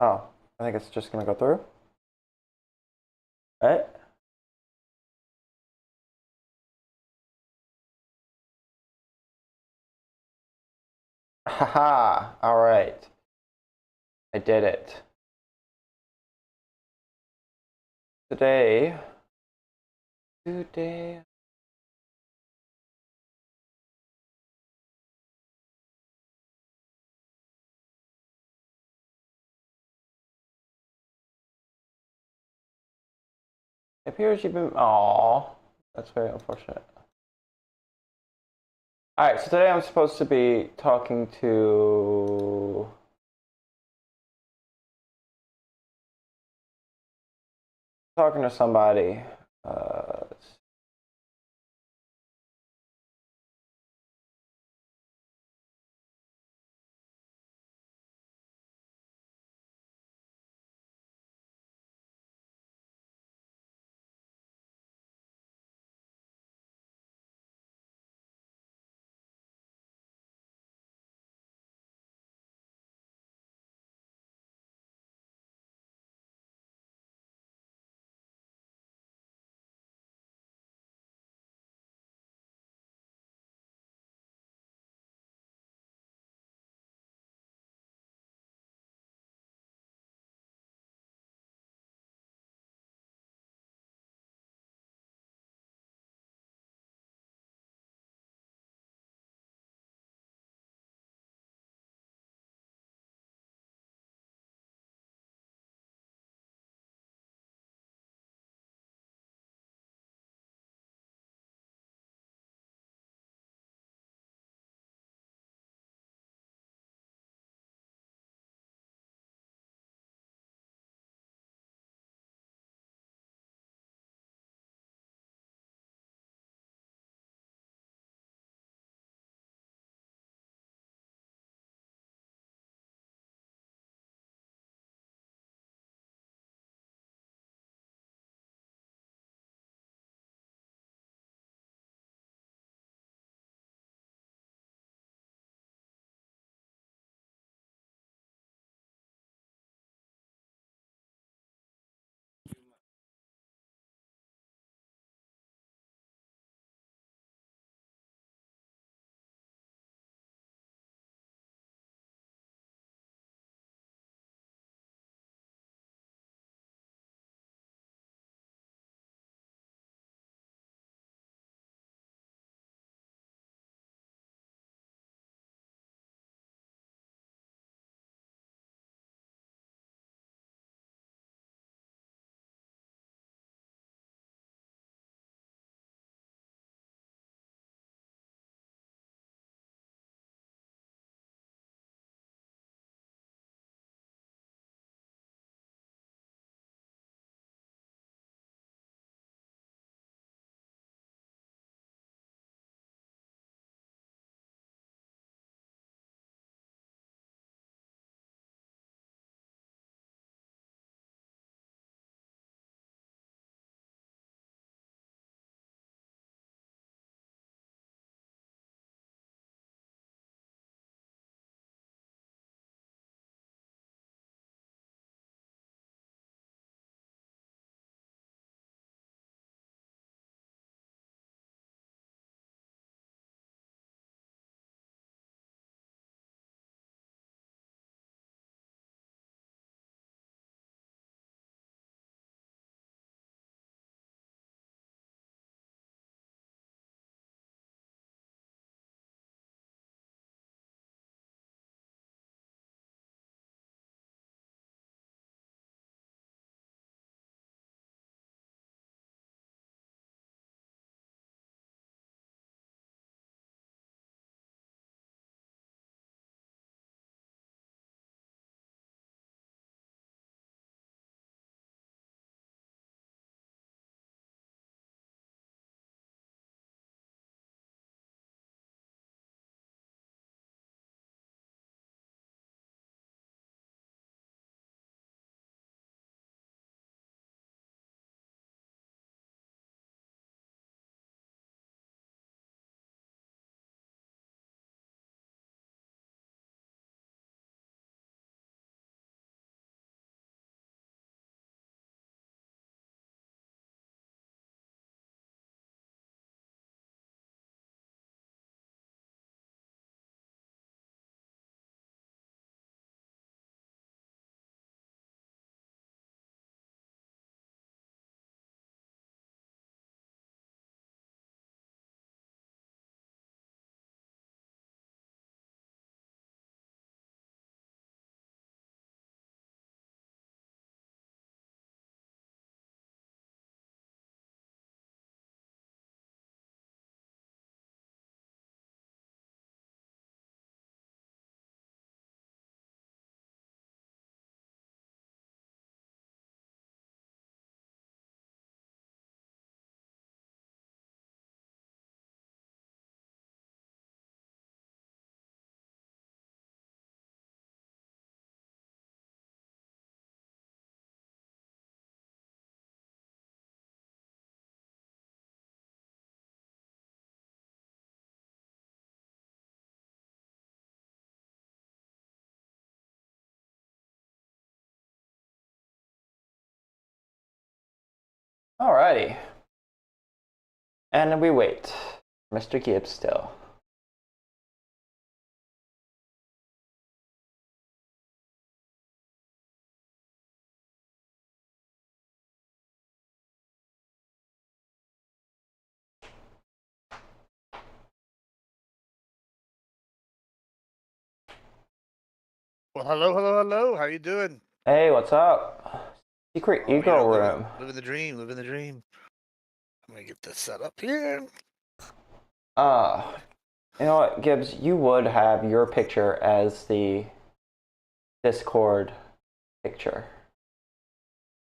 Oh, I think it's just gonna go through. Right? Haha. All right. I did it. Today. Today. It appears you've been. Aw. That's very unfortunate. All right. So today I'm supposed to be talking to somebody. Uh, Alrighty. And we wait. Mr. Gibbs still. Well, hello. How you doing? Hey, what's up? Secret ego room. Living the dream. I'm gonna get this set up here. You know what, Gibbs? You would have your picture as the Discord picture.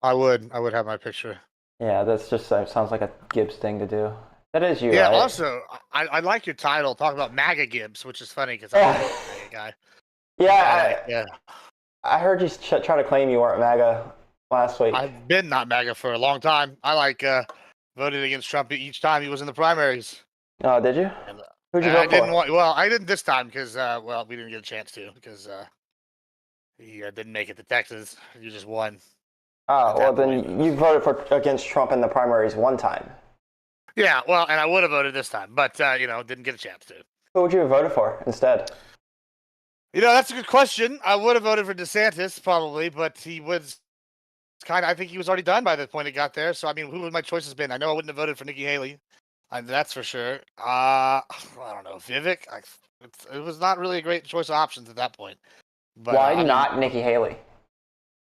I would have my picture. Yeah, that's just sounds like a Gibbs thing to do. That is you, Yeah. right? Also, I like your title. Talk about MAGA Gibbs, which is funny because I'm a MAGA guy. Yeah, I heard you try to claim you weren't MAGA last week. I've been not MAGA for a long time. I voted against Trump each time he was in the primaries. Oh, did you? And, Who'd you vote for? Well, I didn't this time because we didn't get a chance to because he didn't make it to Texas. He just won. Oh, well, then you voted against Trump in the primaries one time. Yeah, well, and I would have voted this time, but didn't get a chance to. Who would you have voted for instead? That's a good question. I would have voted for DeSantis probably, but he was I think he was already done by the point it got there. So I mean, who would my choices been? I know I wouldn't have voted for Nikki Haley. That's for sure. I don't know, Vivek. It was not really a great choice of options at that point. But why not Nikki Haley?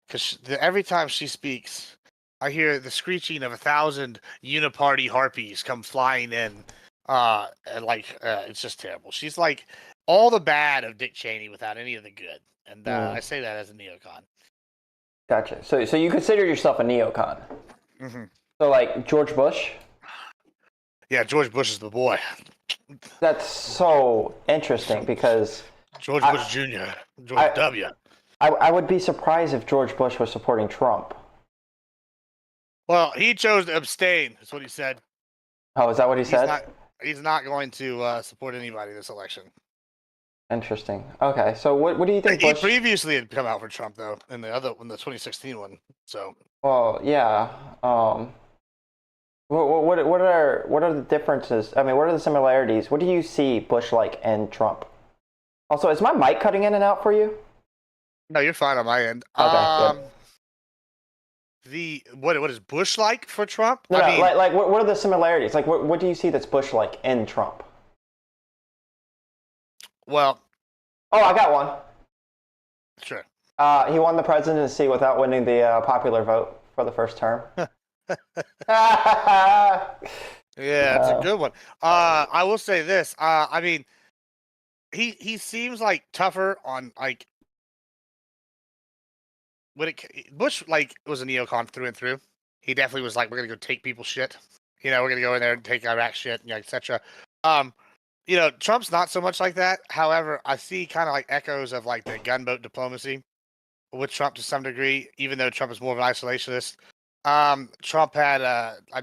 Because every time she speaks, I hear the screeching of 1,000 uniparty harpies come flying in. It's just terrible. She's like all the bad of Dick Cheney without any of the good. And I say that as a neocon. Gotcha. So you consider yourself a neocon? Mm-hmm. So like George Bush? Yeah, George Bush is the boy. That's so interesting because George Bush Jr. George W. I would be surprised if George Bush was supporting Trump. Well, he chose to abstain. That's what he said. Oh, is that what he said? He's not going to support anybody this election. Interesting. Okay, so what do you think? He previously had come out for Trump though in the 2016 one. So. Well, yeah. What are the differences? I mean, what are the similarities? What do you see Bush like and Trump? Also, is my mic cutting in and out for you? No, you're fine on my end. Okay, good. What is Bush like for Trump? No, what are the similarities? Like, what do you see that's Bush like in Trump? Well, I got one. Sure. He won the presidency without winning the popular vote for the first term. Yeah, it's a good one. I will say this. I mean, he seems like tougher on like Bush was a neocon through and through. He definitely was like, we're gonna go take people's shit. We're gonna go in there and take Iraq shit, etc. Trump's not so much like that. However, I see kind of like echoes of like the gunboat diplomacy with Trump to some degree, even though Trump is more of an isolationist. Trump had,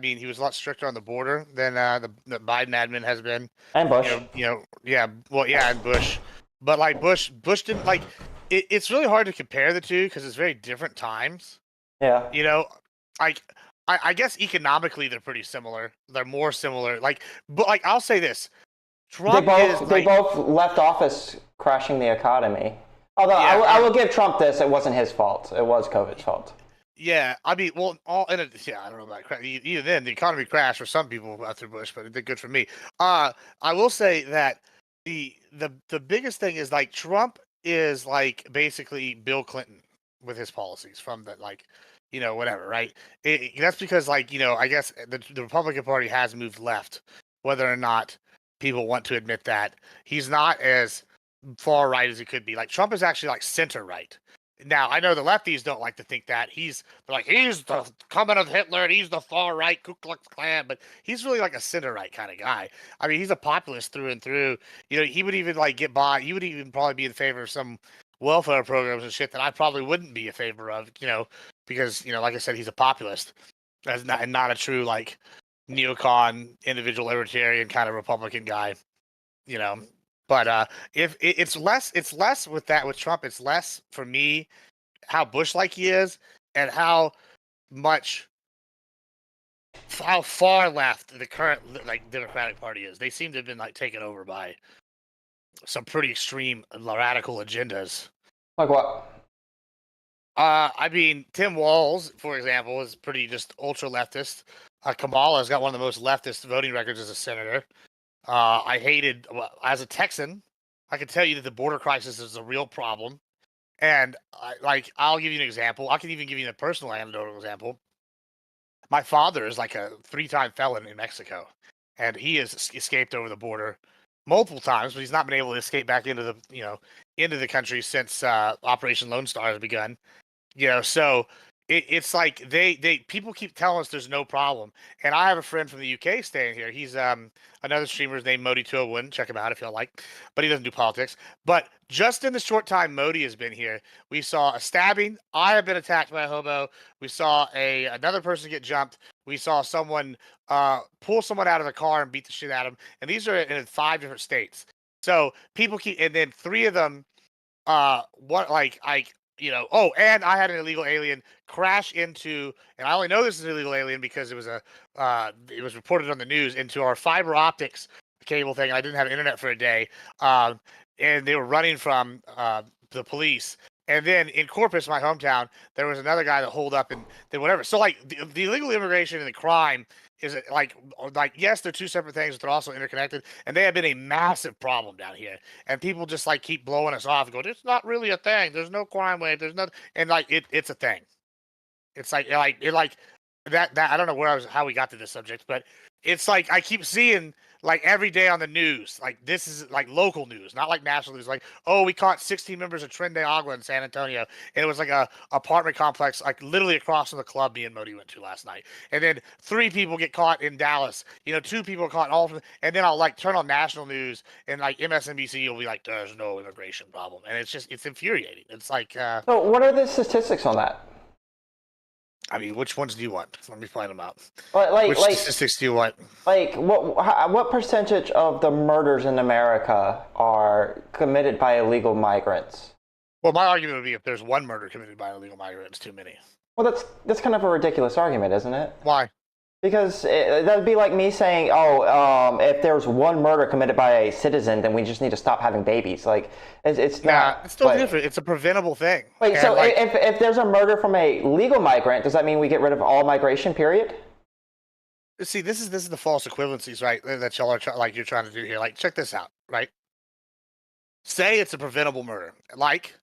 he was a lot stricter on the border than the Biden admin has been. And Bush. And Bush. But like Bush didn't like. It's really hard to compare the two because it's very different times. Yeah. I guess economically they're pretty similar. They're more similar. But I'll say this: Trump they both left office crashing the economy. Although I will give Trump this: it wasn't his fault. It was COVID's fault. Yeah, I mean, well, I don't know about even then. The economy crashed for some people after Bush, but it did good for me. I will say that the biggest thing is like Trump is like basically Bill Clinton with his policies from the whatever, right? That's because I guess the Republican Party has moved left, whether or not people want to admit that. He's not as far right as he could be. Like Trump is actually like center right. Now I know the lefties don't like to think that he's the coming of Hitler and he's the far right Ku Klux Klan, but he's really like a center right kind of guy. I mean, he's a populist through and through. He would even get by. He would even probably be in favor of some welfare programs and shit that I probably wouldn't be in favor of. Because like I said, he's a populist, and not a true neocon, individual libertarian kind of Republican guy. But if it's less with Trump. It's less for me how Bush like he is and how much how far left the current like Democratic Party is. They seem to have been like taken over by some pretty extreme radical agendas. Like what? I mean, Tim Walz, for example, is pretty just ultra leftist. Kamala's got one of the most leftist voting records as a senator. Well, as a Texan, I can tell you that the border crisis is a real problem. And I'll give you an example. I can even give you a personal anecdotal example. My father is like a 3-time felon in Mexico, and he has escaped over the border multiple times, but he's not been able to escape back into the country since Operation Lone Star has begun. So it's like they people keep telling us there's no problem, and I have a friend from the UK staying here. He's another streamer named Modi201. Check him out if you like, but he doesn't do politics. But just in the short time Modi has been here, we saw a stabbing. I have been attacked by a hobo. We saw another person get jumped. We saw someone pull someone out of the car and beat the shit out of him. And these are in 5 different states. So people keep, and then 3 of them and I had an illegal alien crash into, and I only know this is an illegal alien because it was reported on the news, into our fiber optics cable thing. I didn't have internet for a day, and they were running from the police. And then in Corpus, my hometown, there was another guy that holed up and did whatever. So like the illegal immigration and the crime is like yes, they're 2 separate things, but they're also interconnected, and they have been a massive problem down here. And people just like keep blowing us off and go, "It's not really a thing. There's no crime wave. There's nothing." And like it's a thing. It's like that. I don't know how we got to this subject, but it's like I keep seeing like every day on the news, like this is like local news, not like national news. Like, oh, we caught 16 members of Tren de Agua in San Antonio, and it was like a apartment complex, like literally across from the club me and Modi went to last night. And then 3 people get caught in Dallas. 2 people are caught and then I'll like turn on national news and like MSNBC will be like, "There's no immigration problem," and it's infuriating. It's like, So what are the statistics on that? I mean, which ones do you want? Let me find them out. Which statistics do you want? Like, what percentage of the murders in America are committed by illegal migrants? Well, my argument would be if there's 1 murder committed by an illegal migrant, it's too many. Well, that's kind of a ridiculous argument, isn't it? Why? Because that would be like me saying, if there's 1 murder committed by a citizen, then we just need to stop having babies. Like, it's not. It's still different. It's a preventable thing. Wait, so if there's a murder from a legal migrant, does that mean we get rid of all migration, period? See, this is the false equivalencies, right? That y'all are you're trying to do here. Like, check this out, right? Say it's a preventable murder, like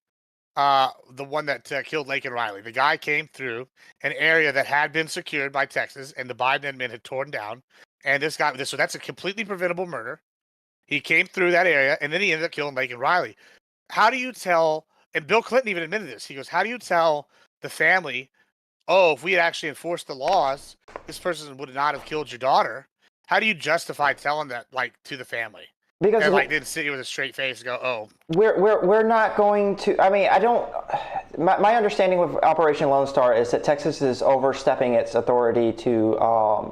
the one that killed Laken Riley. The guy came through an area that had been secured by Texas, and the Biden admin had torn down. And so that's a completely preventable murder. He came through that area, and then he ended up killing Laken Riley. How do you tell? And Bill Clinton even admitted this. He goes, "How do you tell the family, oh, if we had actually enforced the laws, this person would not have killed your daughter"? How do you justify telling that to the family? Because and didn't sit here with a straight face and go, "Oh, we're not going to." I mean, I don't. My understanding with Operation Lone Star is that Texas is overstepping its authority to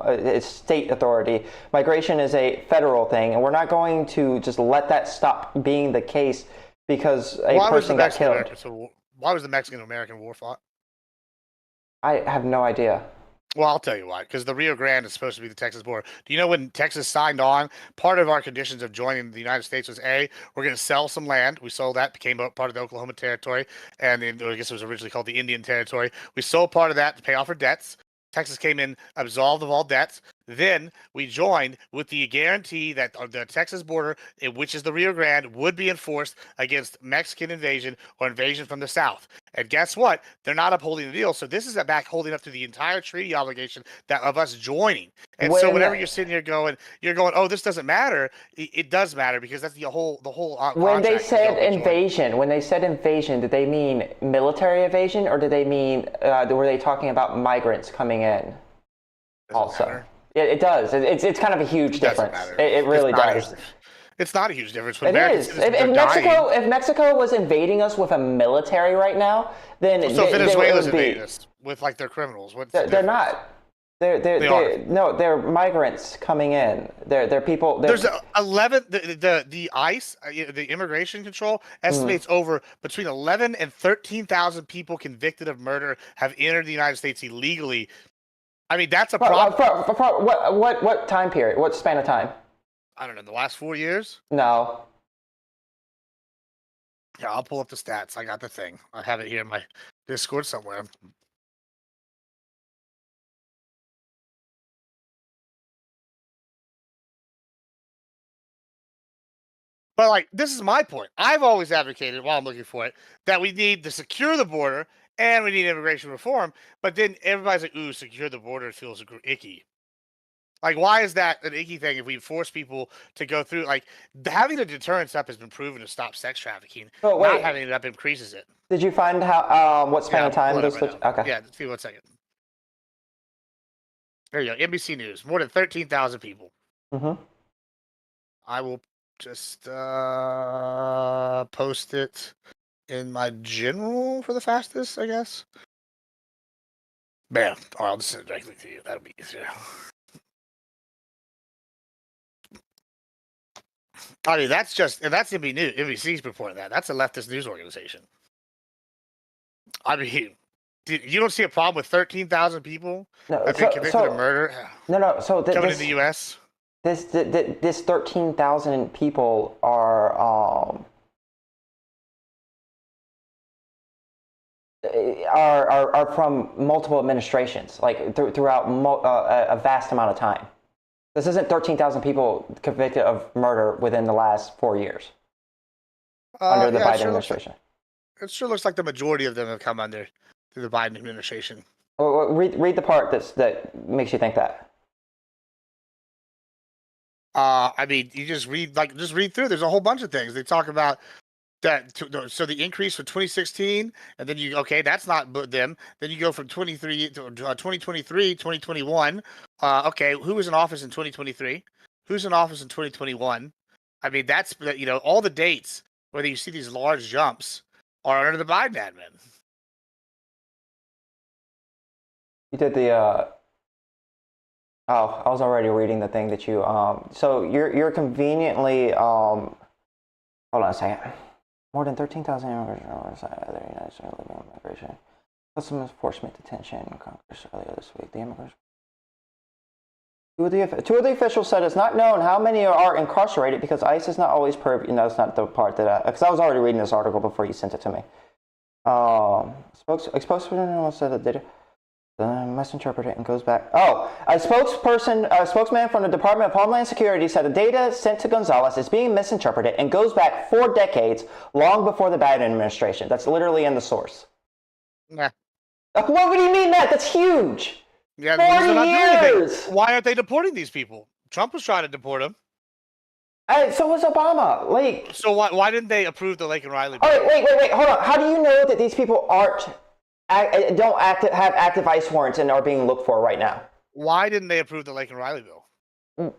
its state authority. Migration is a federal thing, and we're not going to just let that stop being the case because a person got killed. Why was the Mexican-American War fought? I have no idea. Well, I'll tell you why. Because the Rio Grande is supposed to be the Texas border. Do you know when Texas signed on, part of our conditions of joining the United States was, A, we're going to sell some land. We sold that, became part of the Oklahoma Territory. And I guess it was originally called the Indian Territory. We sold part of that to pay off our debts. Texas came in, absolved of all debts. Then we joined with the guarantee that the Texas border, which is the Rio Grande, would be enforced against Mexican invasion or invasion from the south. And guess what? They're not upholding the deal. So this is back holding up to the entire treaty obligation of us joining. And so whenever you're sitting here going, "Oh, this doesn't matter," it does matter because that's the whole. When they said invasion, did they mean military invasion or did they mean were they talking about migrants coming in? Also, matter. It does. It's kind of a huge difference. It really does. It's not a huge difference. It is. If Mexico was invading us with a military right now, then Venezuela's invading us with their criminals. They're not. They're migrants coming in. They're people. There's 11. The ICE, the immigration control estimates over between 11 and 13,000 people convicted of murder have entered the United States illegally. I mean, that's a problem. What time period? What span of time? I don't know, the last 4 years? No. Yeah, I'll pull up the stats. I got the thing. I have it here in my Discord somewhere. But like, this is my point. I've always advocated, while I'm looking for it, that we need to secure the border and we need immigration reform. But then everybody's like, "Ooh, secure the border feels icky." Like, why is that an icky thing if we force people to go through? Like, having a deterrence up has been proven to stop sex trafficking. But Not wait, having it up increases it. did you find how what span Yeah, of time pull it those? up right now. Okay. Yeah, let's see 1 second. There you go. NBC News. More than 13,000 people. Mm-hmm. I will just post it in my general for the fastest, I guess. Bam. Or I'll just send it directly to you. That'll be easier. I mean, that's NBC's reporting that. That's a leftist news organization. I mean, you don't see a problem with 13,000 people No, have been convicted of murder No. So coming in the U.S.? This 13,000 people are from multiple administrations, like throughout a vast amount of time. This isn't 13,000 people convicted of murder within the last 4 years under the Biden administration. It sure looks like the majority of them have come under through the Biden administration. Well, read the part that makes you think that. I mean, you just read through. There's a whole bunch of things they talk about. So the increase for 2016, and then that's not them. Then you go from 2023 to 2023, 2021. Okay, who was in office in 2023? Who's in office in 2021? I mean, that's all the dates where you see these large jumps are under the Biden admin. You did the. Oh, I was already reading the thing that you. So you're conveniently. Hold on a second. More than 13,000 immigrants are outside of the United States living in migration. Custom enforcement detention in Congress earlier this week. The immigrants. Two of the officials said it's not known how many are incarcerated because ICE is not always that's not the part that because I was already reading this article before you sent it to me. Spokesperson said that data misinterpreted and goes back. Oh, a spokesman from the Department of Homeland Security said the data sent to Gonzalez is being misinterpreted and goes back 4 decades, long before the Biden administration. That's literally in the source. Nah. What do you mean that? That's huge. Yeah, 40 years. Why aren't they deporting these people? Trump was trying to deport them. So was Obama. So why didn't they approve the Lake and Riley bill? All right, wait, hold on. How do you know that these people have active ICE warrants and are being looked for right now? Why didn't they approve the Lake and Riley bill? No.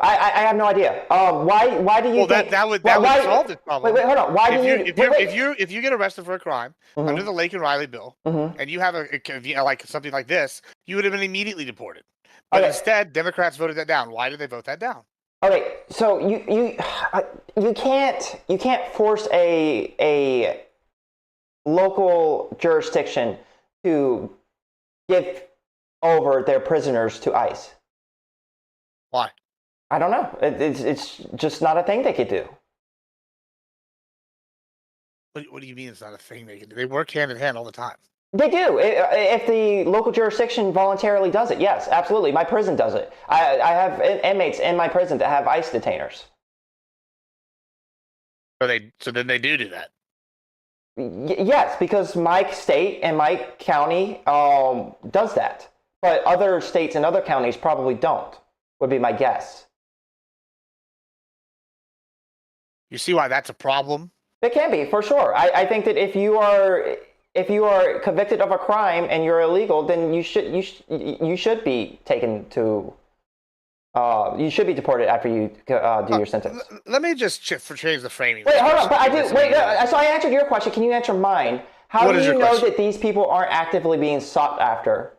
I have no idea. Why do you think that would solve this problem? Wait, hold on. If you get arrested for a crime under the Lake and Riley bill, and you have like something like this, you would have been immediately deported. But instead, Democrats voted that down. Why did they vote that down? Okay, so you can't force a local jurisdiction to give over their prisoners to ICE. Why? I don't know. It's just not a thing they could do. What do you mean it's not a thing they can do? They work hand in hand all the time. They do. If the local jurisdiction voluntarily does it, yes, absolutely. My prison does it. I have inmates in my prison that have ICE detainers. So then they do that. Yes, because my state and my county does that. But other states and other counties probably don't, would be my guess. You see why that's a problem? It can be, for sure. I think that if you are convicted of a crime and you're illegal, then you should be taken to. You should be deported after you do your sentence. Let me just change the framing. Wait, hold on. But so I answered your question. Can you answer mine? How do you know that these people aren't actively being sought after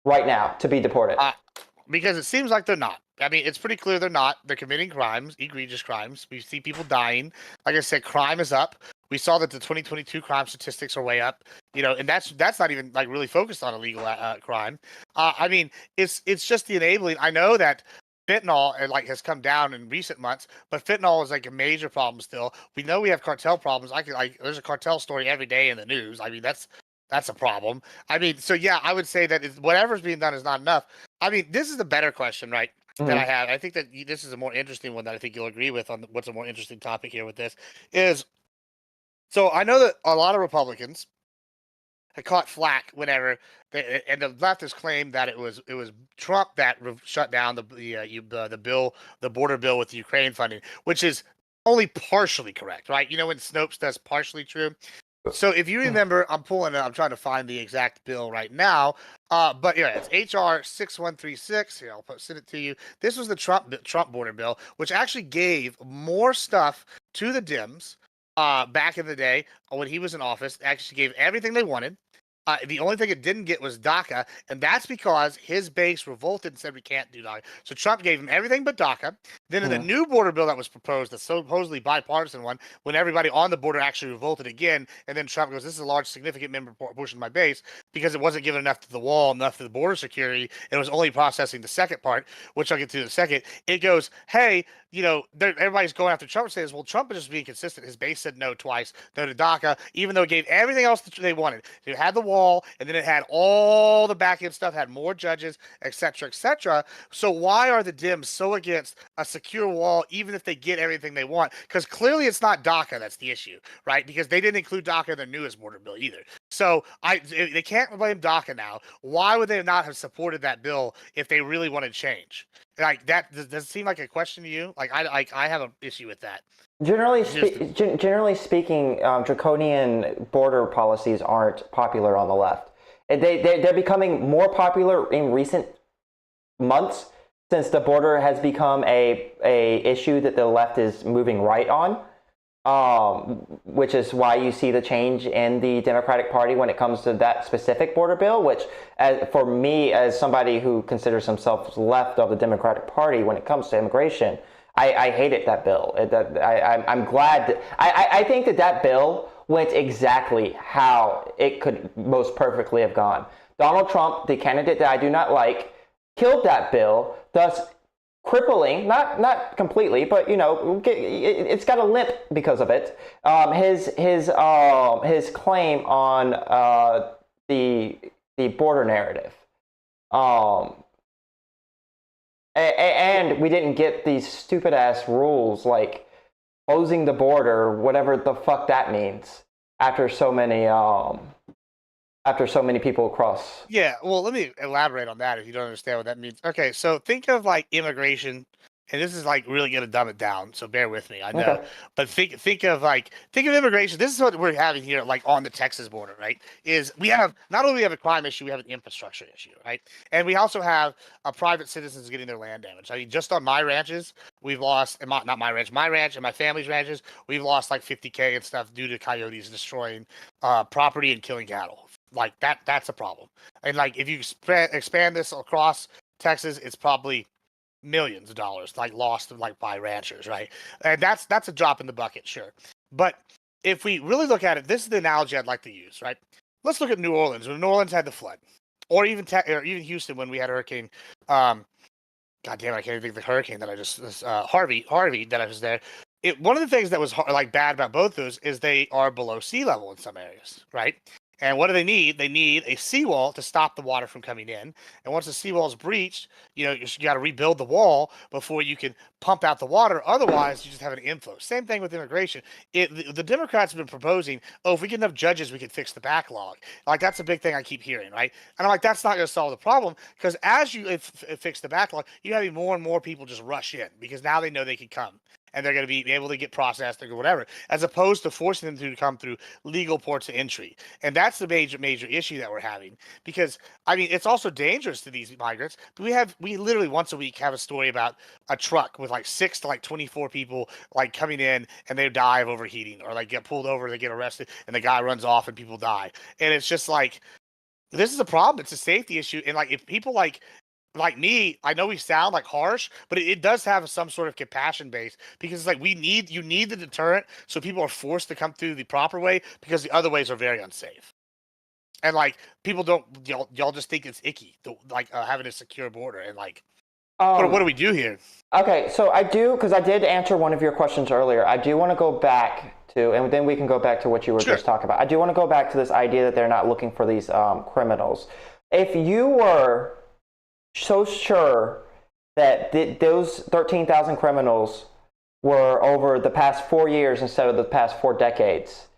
right now to be deported? Because it seems like they're not. I mean, it's pretty clear they're not. They're committing crimes, egregious crimes. We see people dying. Like I said, crime is up. We saw that the 2022 crime statistics are way up, and that's not even like really focused on illegal crime. I mean, it's just the enabling. I know that fentanyl like has come down in recent months, but fentanyl is like a major problem still. We know we have cartel problems. There's a cartel story every day in the news. I mean, that's a problem. I mean, so yeah, I would say that whatever's being done is not enough. I mean, this is the better question, right? That I Mhm. have. I think that this is a more interesting one that I think you'll agree with on what's a more interesting topic here with this is. So I know that a lot of Republicans had caught flack whenever and the leftists claimed that it was Trump that shut down the bill, the border bill with the Ukraine funding, which is only partially correct, right? You know when Snopes does partially true. So if you remember, I'm trying to find the exact bill right now. But yeah, it's HR 6136. Here, send it to you. This was the Trump border bill, which actually gave more stuff to the Dems back in the day when he was in office. Actually gave everything they wanted. The only thing it didn't get was DACA, and that's because his base revolted and said we can't do DACA. So Trump gave him everything but DACA. Then in the new border bill that was proposed, the supposedly bipartisan one, when everybody on the border actually revolted again, and then Trump goes, "This is a large, significant member portion of my base," because it wasn't given enough to the wall, enough to the border security. It was only processing the second part, which I'll get to in a second. It goes, "Hey, everybody's going after Trump." Says, "Well, Trump is just being consistent. His base said no twice, no to DACA, even though it gave everything else that they wanted. It had the wall, and then it had all the back end stuff, had more judges, etc., etc. So why are the Dems so against a secure wall, even if they get everything they want? Because clearly it's not DACA that's the issue, right? Because they didn't include DACA in their newest border bill either. So they can't blame DACA now. Why would they not have supported that bill if they really wanted change? Like that does it seem like a question to you? I have an issue with that. Generally speaking, draconian border policies aren't popular on the left. They're becoming more popular in recent months since the border has become a issue that the left is moving right on, which is why you see the change in the Democratic Party when it comes to that specific border bill, which for me, as somebody who considers himself left of the Democratic Party when it comes to immigration, I hated that bill. I'm glad that I think that bill went exactly how it could most perfectly have gone. Donald Trump, the candidate that I do not like, killed that bill, thus crippling, not completely, but it's got a limp because of it. His claim on the border narrative. And we didn't get these stupid ass rules like closing the border, whatever the fuck that means, after so many people cross. Yeah, well, let me elaborate on that if you don't understand what that means. Okay, so think of like immigration, and this is like really gonna dumb it down, so bear with me. I know, Okay. but think of immigration. This is what we're having here, like on the Texas border, right? Is we have not only we have a crime issue, we have an infrastructure issue, right? And we also have private citizens getting their land damaged. I mean, just on my ranches, we've lost, and not my ranch, and my family's ranches, we've lost like 50K and stuff due to coyotes destroying property and killing cattle. Like that's a problem. And like if you expand this across Texas, it's probably millions of dollars like lost like by ranchers, right? And that's a drop in the bucket, sure. But if we really look at it, this is the analogy I'd like to use, right? Let's look at New Orleans. When New Orleans had the flood, or even Houston when we had Hurricane. God damn, I can't even think of the hurricane that I just Harvey that I was there. One of the things that was like bad about both those is they are below sea level in some areas, right? And what do they need? They need a seawall to stop the water from coming in. And once the seawall is breached, you got to rebuild the wall before you can pump out the water. Otherwise, you just have an inflow. Same thing with immigration. The Democrats have been proposing, oh, if we get enough judges, we can fix the backlog. Like that's a big thing I keep hearing, right? And I'm like, that's not going to solve the problem because as you fix the backlog, you have more and more people just rush in because now they know they can come. And they're going to be able to get processed or whatever, as opposed to forcing them to come through legal ports of entry. And that's the major issue that we're having. Because I mean, it's also dangerous to these migrants. We literally once a week have a story about a truck with like 6 to like 24 people like coming in and they die of overheating or like get pulled over, they get arrested, and the guy runs off and people die. And it's just like this is a problem. It's a safety issue. And like if people like like me, I know we sound like harsh, but it does have some sort of compassion base because it's like you need the deterrent so people are forced to come through the proper way because the other ways are very unsafe. And like people don't y'all just think it's icky, having a secure border and like what do we do here? Okay, so I do, because I did answer one of your questions earlier. I do want to go back to, and then we can go back to what you were just talking about. I do want to go back to this idea that they're not looking for these criminals. If you were so sure that those 13,000 criminals were over the past 4 years instead of the past 4 decades,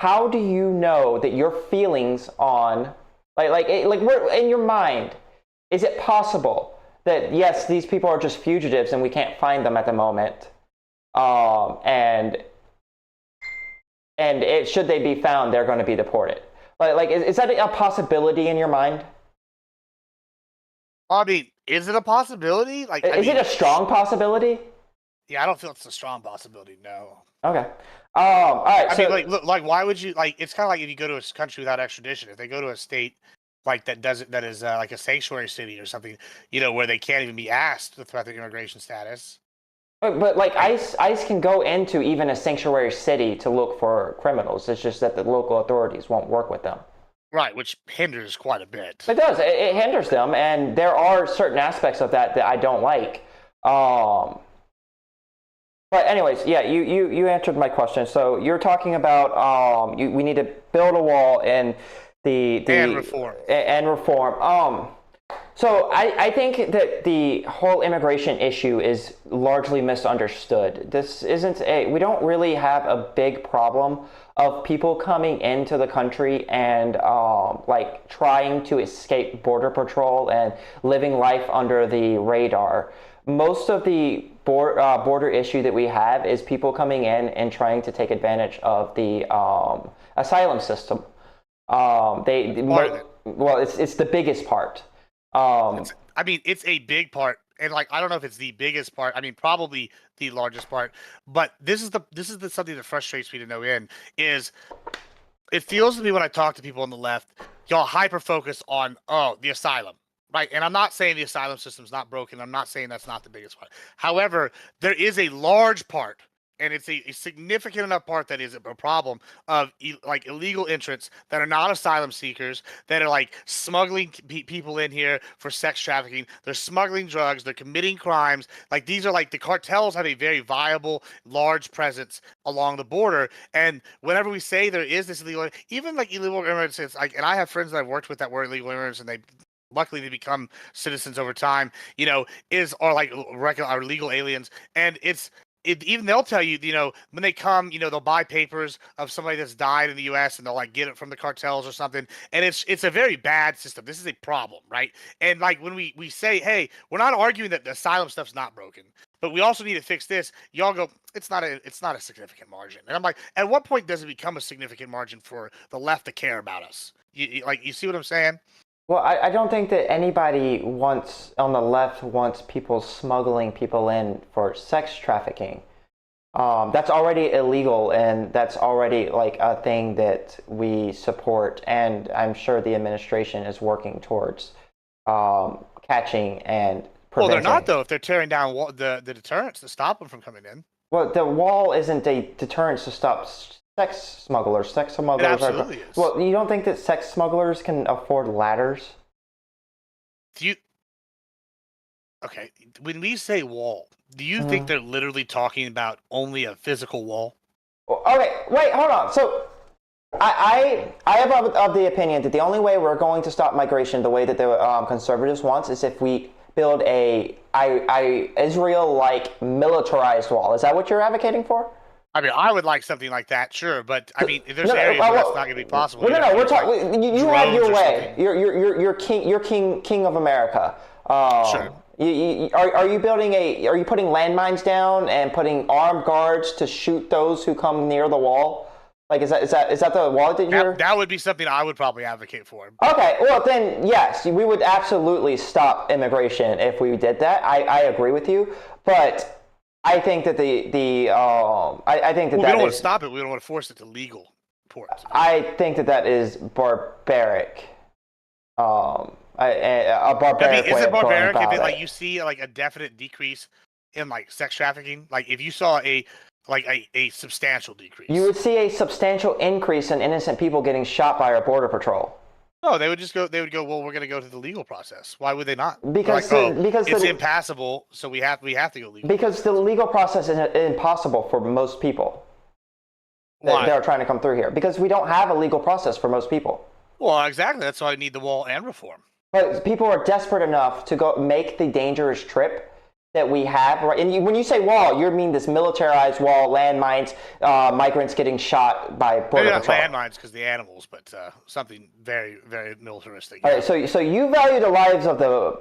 how do you know that your feelings on, we're, in your mind, is it possible that yes, these people are just fugitives and we can't find them at the moment, and should they be found, they're going to be deported? Is that a possibility in your mind? I mean, is it a possibility? Is it a strong possibility? Yeah, I don't feel it's a strong possibility. No. Okay. All right. I mean, look, why would you It's kind of like if you go to a country without extradition. If they go to a state that is like a sanctuary city or something, where they can't even be asked about their immigration status. But ICE can go into even a sanctuary city to look for criminals. It's just that the local authorities won't work with them. Right, which hinders quite a bit. It does. It hinders them, and there are certain aspects of that I don't like. But anyways, yeah, you answered my question. So you're talking about we need to build a wall and and reform. So I think that the whole immigration issue is largely misunderstood. This isn't we don't really have a big problem of people coming into the country and trying to escape border patrol and living life under the radar. Most of the border issue that we have is people coming in and trying to take advantage of the asylum system. It's the biggest part. It's a big part, and I don't know if it's the biggest part. I mean, probably the largest part. But this is something that frustrates me to no end. Is it feels to me when I talk to people on the left, y'all hyper focus on the asylum, right? And I'm not saying the asylum system's not broken. I'm not saying that's not the biggest part. However, there is a large part. And it's a significant enough part that is a problem of illegal entrants that are not asylum seekers, that are smuggling people in here for sex trafficking. They're smuggling drugs. They're committing crimes. These are the cartels have a very viable, large presence along the border. And whenever we say there is this illegal, even illegal immigrants, it's and I have friends that I've worked with that were illegal immigrants, and luckily they become citizens over time. Are legal aliens, and even they'll tell you, when they come, they'll buy papers of somebody that's died in the U.S. and they'll get it from the cartels or something. And it's a very bad system. This is a problem, right? And when we say, hey, we're not arguing that the asylum stuff's not broken, but we also need to fix this. Y'all go, it's not a significant margin. And I'm like, at what point does it become a significant margin for the left to care about us? You see what I'm saying? Well, I don't think that anybody on the left wants people smuggling people in for sex trafficking. That's already illegal, and that's already a thing that we support, and I'm sure the administration is working towards catching and preventing. Well, they're not, though, if they're tearing down the deterrents to stop them from coming in. Well, the wall isn't a deterrent to stop sex smugglers. Sex smugglers it absolutely is. Well, you don't think that sex smugglers can afford ladders? Okay, when we say wall, do you think they're literally talking about only a physical wall? Okay, wait, hold on. So I am of the opinion that the only way we're going to stop migration the way that the conservatives want is if we build a Israel-like militarized wall. Is that what you're advocating for? I mean, I would like something like that, sure, but I mean, there's areas where that's not going to be possible. No, we're talking. You have your way. You're king of America. Sure. Are you building Are you putting landmines down and putting armed guards to shoot those who come near the wall? Is that the wall that you're? That would be something I would probably advocate for. Okay, well then yes, we would absolutely stop immigration if we did that. I agree with you, but I think that I think that we don't want to stop it. We don't want to force it to legal ports. I think that is barbaric. A I barbaric mean, is way it of going barbaric if about it, like it. you see like a definite decrease in like sex trafficking? Like if you saw a substantial You decrease. would see a substantial increase in innocent people getting shot by our border patrol. No, they would just go. They would go. Well, we're going to go to the legal process. Why would they not? They're like, Because oh, because it's the impassable, so we have to go legal because the process. legal process is impossible for most people that Why? are trying to come through here. Because we don't have a legal process for most people. Well, exactly. That's why I need the wall and reform. But people are desperate enough to go make the dangerous trip that we have. Right? And when you say wall, you mean this militarized wall, landmines, migrants getting shot by border Maybe not patrol. landmines because the animals, but something very, very militaristic. All Yeah. right, so you value the lives of the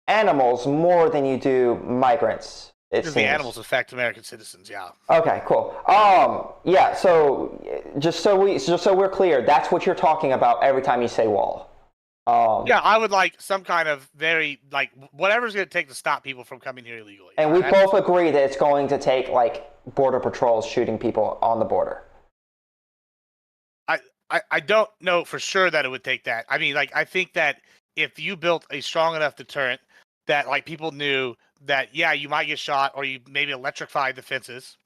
animals more than you do migrants. It Because seems. the animals affect American citizens. Yeah. Okay, cool. Yeah. So just so we're clear, that's what you're talking about every time you say wall. Yeah, I would like some kind of very like whatever's going to take to stop people from coming here illegally. And we both agree that it's going to take like border patrols shooting people on the border. I don't know for sure that it would take that. I mean, like I think that if you built a strong enough deterrent that like people knew that yeah, you might get shot or you maybe electrified the fences,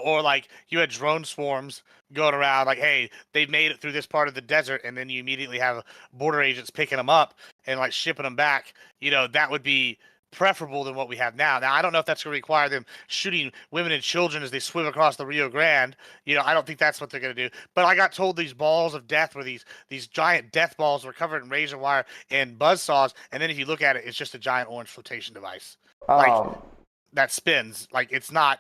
or like you had drone swarms going around like, hey, they've made it through this part of the desert, and then you immediately have border agents picking them up and like shipping them back. That would be preferable than what we have now. Now, I don't know if that's going to require them shooting women and children as they swim across the Rio Grande. I don't think that's what they're going to do. But I got told these balls of death were these giant death balls were covered in razor wire and buzz saws, and then if you look at it, it's just a giant orange flotation device. Like that spins. Like it's not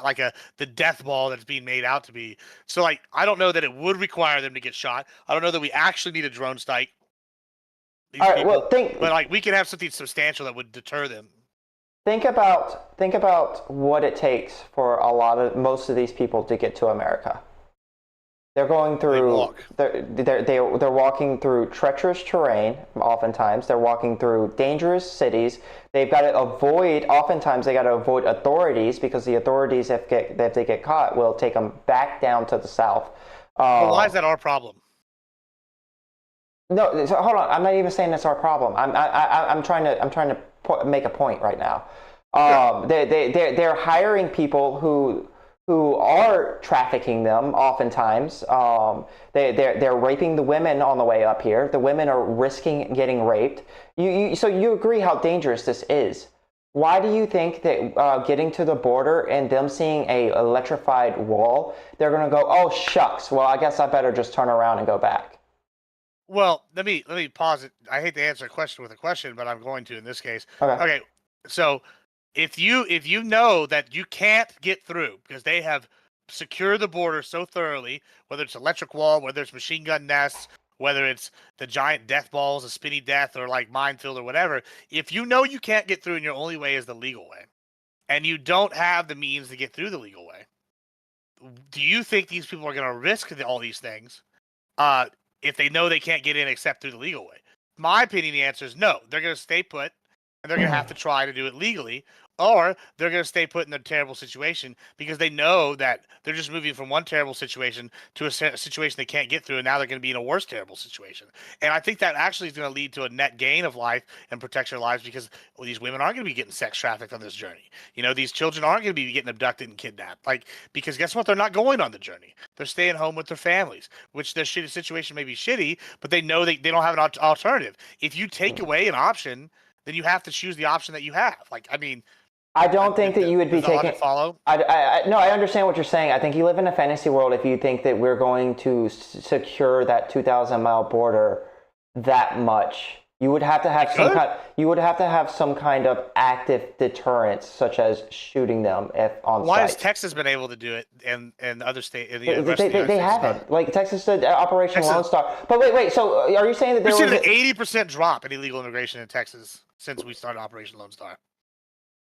like the death ball that's being made out to be. So like I don't know that it would require them to get shot. I don't know that we actually need a drone strike these all right. people, Well, but like we can have something substantial that would deter them. think about what it takes for most of these people to get to America. They're going through. They're walking through treacherous terrain. Oftentimes, they're walking through dangerous cities. They've got to avoid. Oftentimes, they got to avoid authorities because the authorities, if they get caught, will take them back down to the south. Well, why is that our problem? No, so hold on. I'm not even saying that's our problem. I'm trying to make a point right now. They're hiring people who are trafficking them. Oftentimes, they're raping the women on the way up here. The women are risking getting raped. So you agree how dangerous this is. Why do you think that getting to the border and them seeing a electrified wall, they're going to go, oh shucks, well I guess I better just turn around and go back? Well, let me pause it. I hate to answer a question with a question, but I'm going to in this case. Okay. So if you know that you can't get through because they have secured the border so thoroughly, whether it's electric wall, whether it's machine gun nests, whether it's the giant death balls, a spinny death, or like minefield or whatever, if you know you can't get through and your only way is the legal way, and you don't have the means to get through the legal way, do you think these people are going to risk all these things if they know they can't get in except through the legal way? My opinion, the answer is no. They're going to stay put, and they're going to have to try to do it legally, or they're going to stay put in a terrible situation because they know that they're just moving from one terrible situation to a situation they can't get through, and now they're going to be in a worse terrible situation. And I think that actually is going to lead to a net gain of life and protection of lives because these women aren't going to be getting sex trafficked on this journey. These children aren't going to be getting abducted and kidnapped. Because guess what? They're not going on the journey. They're staying home with their families, which their shitty situation may be shitty, but they know they don't have an alternative. If you take away an option, then you have to choose the option that you have. I don't think that you would be taking. Follow? No, I understand what you're saying. I think you live in a fantasy world if you think that we're going to secure that 2,000-mile border that much. You would have to have some kind of active deterrence, such as shooting them if on site. Why has Texas been able to do it, and other states? They haven't. Like Texas did Operation Lone Star. But wait. So are you saying that there was an 80% drop in illegal immigration in Texas since we started Operation Lone Star?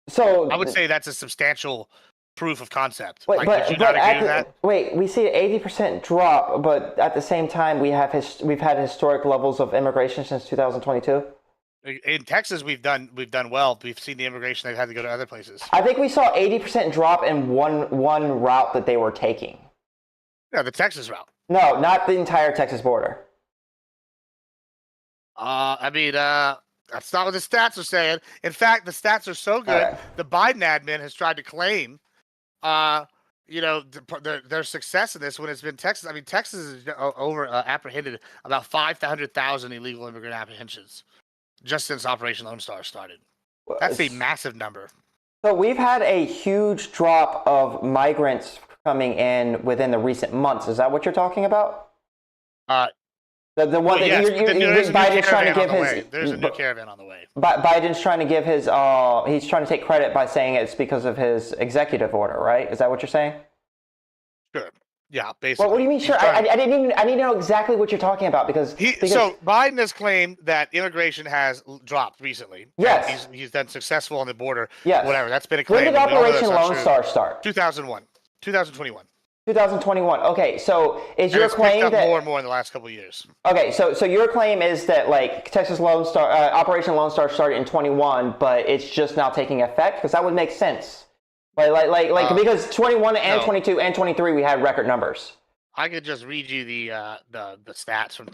So I would say that's a substantial proof of concept. Wait, would you not agree with that? Wait, we see an 80% drop, but at the same time, we've had historic levels of immigration since 2022. In Texas, we've done well. We've seen the immigration they've had to go to other places. I think we saw 80% drop in one route that they were taking. Yeah, the Texas route. No, not the entire Texas border. That's not what the stats are saying. In fact, the stats are so good. right. The Biden admin has tried to claim, their success in this when it's been Texas. I mean, Texas has over apprehended about 500,000 illegal immigrant apprehensions just since Operation Lone Star started. That's a massive number. So we've had a huge drop of migrants coming in within the recent months. Is that what you're talking about? The one that Biden's trying to give his. There's a new caravan on the way. Biden's trying to give his. He's trying to take credit by saying it's because of his executive order, right? Is that what you're saying? Sure. Yeah, basically. Well, what do you mean? Sure, I need to know exactly what you're talking about because so Biden has claimed that immigration has dropped recently. Yes, he's been successful on the border. Yes, whatever. That's been a claim. When did Operation Lone Star start? 2001, 2021. 2021. Okay, so is your claim picked up that more and more in the last couple of years? Okay, so your claim is that like Texas Lone Star, Operation Lone Star started in 21, but it's just now taking effect because that would make sense. Because 21 and 22 and 23 we had record numbers. I could just read you the stats from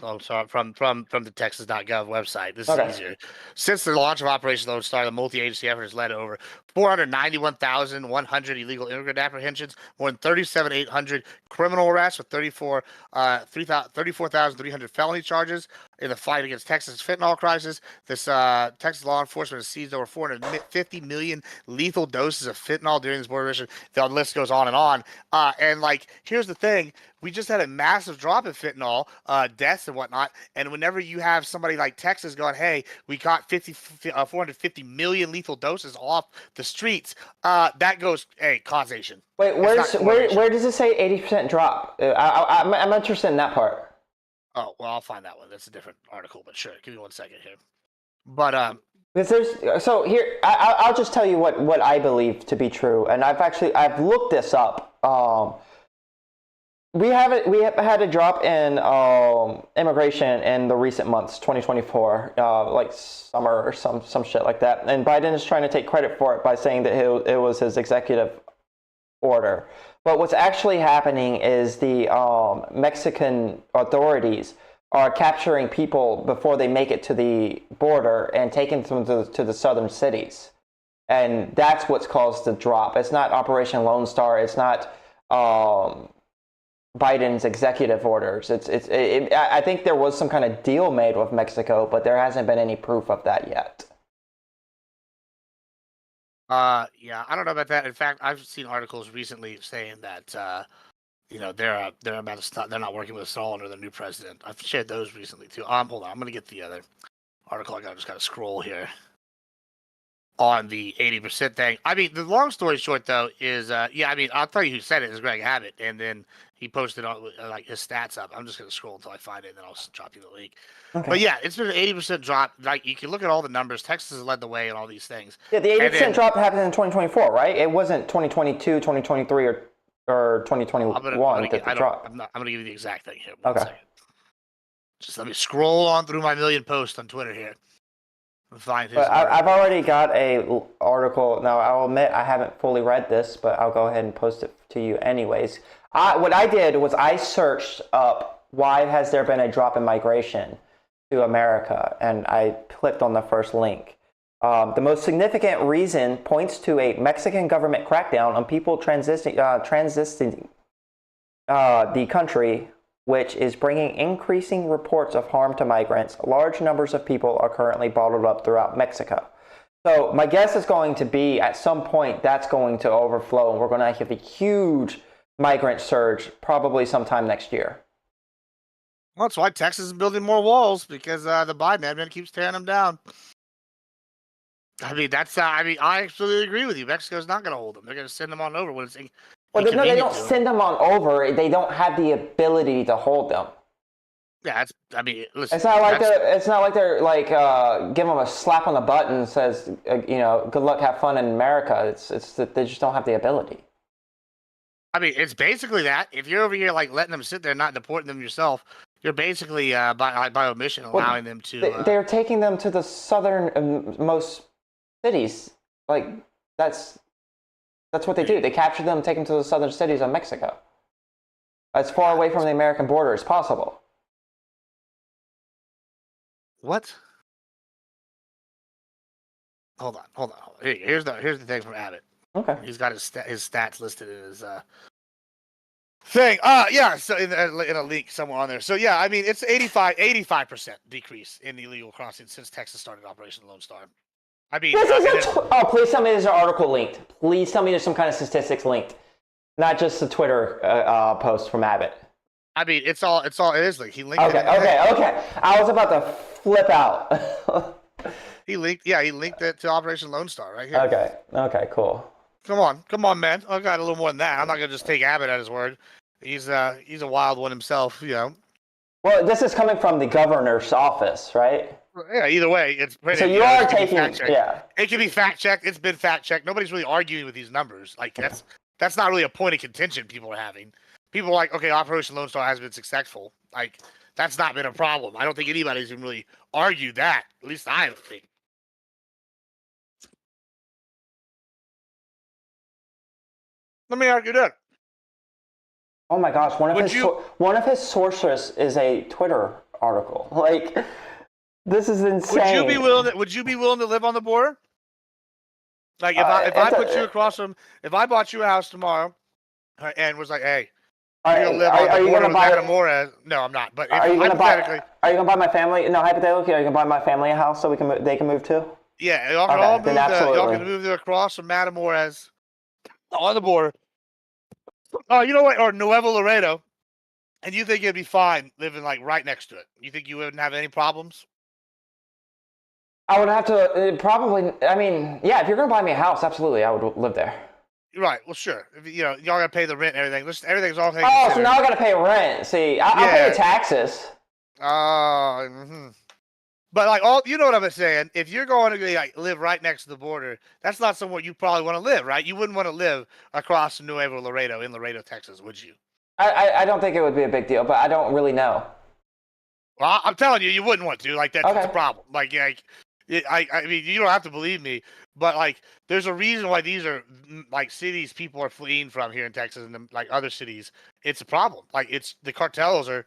the Texas.gov website. This is easier. Since the launch of Operation Lone Star, the multi-agency effort has led to over 491,100 illegal immigrant apprehensions, more than 37,800 criminal arrests, with 34,300 felony charges in the fight against Texas' fentanyl crisis. This Texas law enforcement has seized over 450 million lethal doses of fentanyl during this border mission. The list goes on and on. Here's the thing. We just had a massive drop in fentanyl deaths and whatnot. And whenever you have somebody like Texas going, hey, we got 450 million lethal doses off the streets, that goes, hey, causation. Wait, where does it say 80% drop? I'm interested in that part. Oh, well, I'll find that one. That's a different article, but sure. Give me 1 second here. But I'll just tell you what I believe to be true, and I've looked this up. We have had a drop in immigration in the recent months, 2024, like summer or some shit like that. And Biden is trying to take credit for it by saying that it was his executive order. But what's actually happening is the Mexican authorities are capturing people before they make it to the border and taking them to the southern cities. And that's what's caused the drop. It's not Operation Lone Star. It's not Biden's executive orders. I think there was some kind of deal made with Mexico, but there hasn't been any proof of that yet. Yeah, I don't know about that. In fact, I've seen articles recently saying that they're about to stop. They're not working with us all under the new president. I've shared those recently too. Hold on, I'm gonna get the other article. I just gotta scroll here on the 80% thing. I mean, the long story short though is I'll tell you who said it is Greg Abbott, and then he posted on his stats up. I'm just gonna scroll until I find it, and then I'll drop you the link. Okay. But yeah, it's been an 80% drop. Like, you can look at all the numbers. Texas has led the way in all these things. Yeah, the 80% drop happened in 2024, right? It wasn't 2022, 2023, or 2021 I'm gonna give you the exact thing here. One second. Just let me scroll on through my million posts on Twitter here. Find his I've already got a article. Now, I'll admit I haven't fully read this, but I'll go ahead and post it to you anyways. What I did was I searched up why has there been a drop in migration to America, and I clicked on the first link. The most significant reason points to a Mexican government crackdown on people transiting the country, which is bringing increasing reports of harm to migrants. Large numbers of people are currently bottled up throughout Mexico. So my guess is going to be at some point that's going to overflow, and we're going to have a huge migrant surge probably sometime next year. Well, that's why Texas is building more walls, because the Biden admin keeps tearing them down. I mean, I absolutely agree with you. Mexico's not going to hold them. They're going to send them on over when it's Well, no, they don't send them on over. They don't have the ability to hold them. Yeah, listen. It's not like they're like give them a slap on the butt and says, good luck, have fun in America. It's that they just don't have the ability. I mean, it's basically that. If you're over here like letting them sit there, not deporting them yourself, you're basically by omission allowing them to. They're taking them to the southernmost cities. Like that's what they do. They capture them, take them to the southern cities of Mexico. As far away from the American border as possible. What? Hold on. Here's the thing from Abbott. Okay. He's got his stats listed in his thing. Yeah. So in a link somewhere on there. So yeah, I mean it's 85% decrease in illegal crossings since Texas started Operation Lone Star. I mean, please tell me there's an article linked. Please tell me there's some kind of statistics linked, not just the Twitter post from Abbott. I mean, it is linked. He linked. Okay. I was about to flip out. He linked it to Operation Lone Star right here. Okay, cool. Come on, man. I got a little more than that. I'm not gonna just take Abbott at his word. He's a wild one himself, you know. Well, this is coming from the governor's office, right? Yeah. Either way, it's so you are taking. Yeah. It can be fact checked. It's been fact checked. Nobody's really arguing with these numbers. Like that's not really a point of contention people are having. People are like, okay, Operation Lone Star has been successful. Like that's not been a problem. I don't think anybody's even really argued that. At least I don't think. Let me argue that. Oh my gosh! One of his sources is a Twitter article. Like, this is insane. Would you be willing to live on the border? Like, if I bought you a house tomorrow, and was like, hey, you're gonna live on the border with Matamoras. No, I'm not. But are you gonna buy my family? No, hypothetically, are you gonna buy my family a house so they can move too? Yeah, y'all can move across from Matamoras on the border. Oh, you know what? Or Nuevo Laredo, and you think it'd be fine living like right next to it? You think you wouldn't have any problems? I would have to probably. I mean, yeah. If you're gonna buy me a house, absolutely, I would live there. Right. Well, sure. Y'all gotta pay the rent and everything. Everything's all taken. Oh, so now I gotta pay rent. See, I'll pay the taxes. But like you know what I'm saying? If you're going to like live right next to the border, that's not somewhere you probably want to live, right? You wouldn't want to live across Nuevo Laredo in Laredo, Texas, would you? I don't think it would be a big deal, but I don't really know. Well, I'm telling you, you wouldn't want to. Like that's the problem. I mean, you don't have to believe me, but like, there's a reason why these are like cities people are fleeing from here in Texas and like other cities. It's a problem. Like it's the cartels are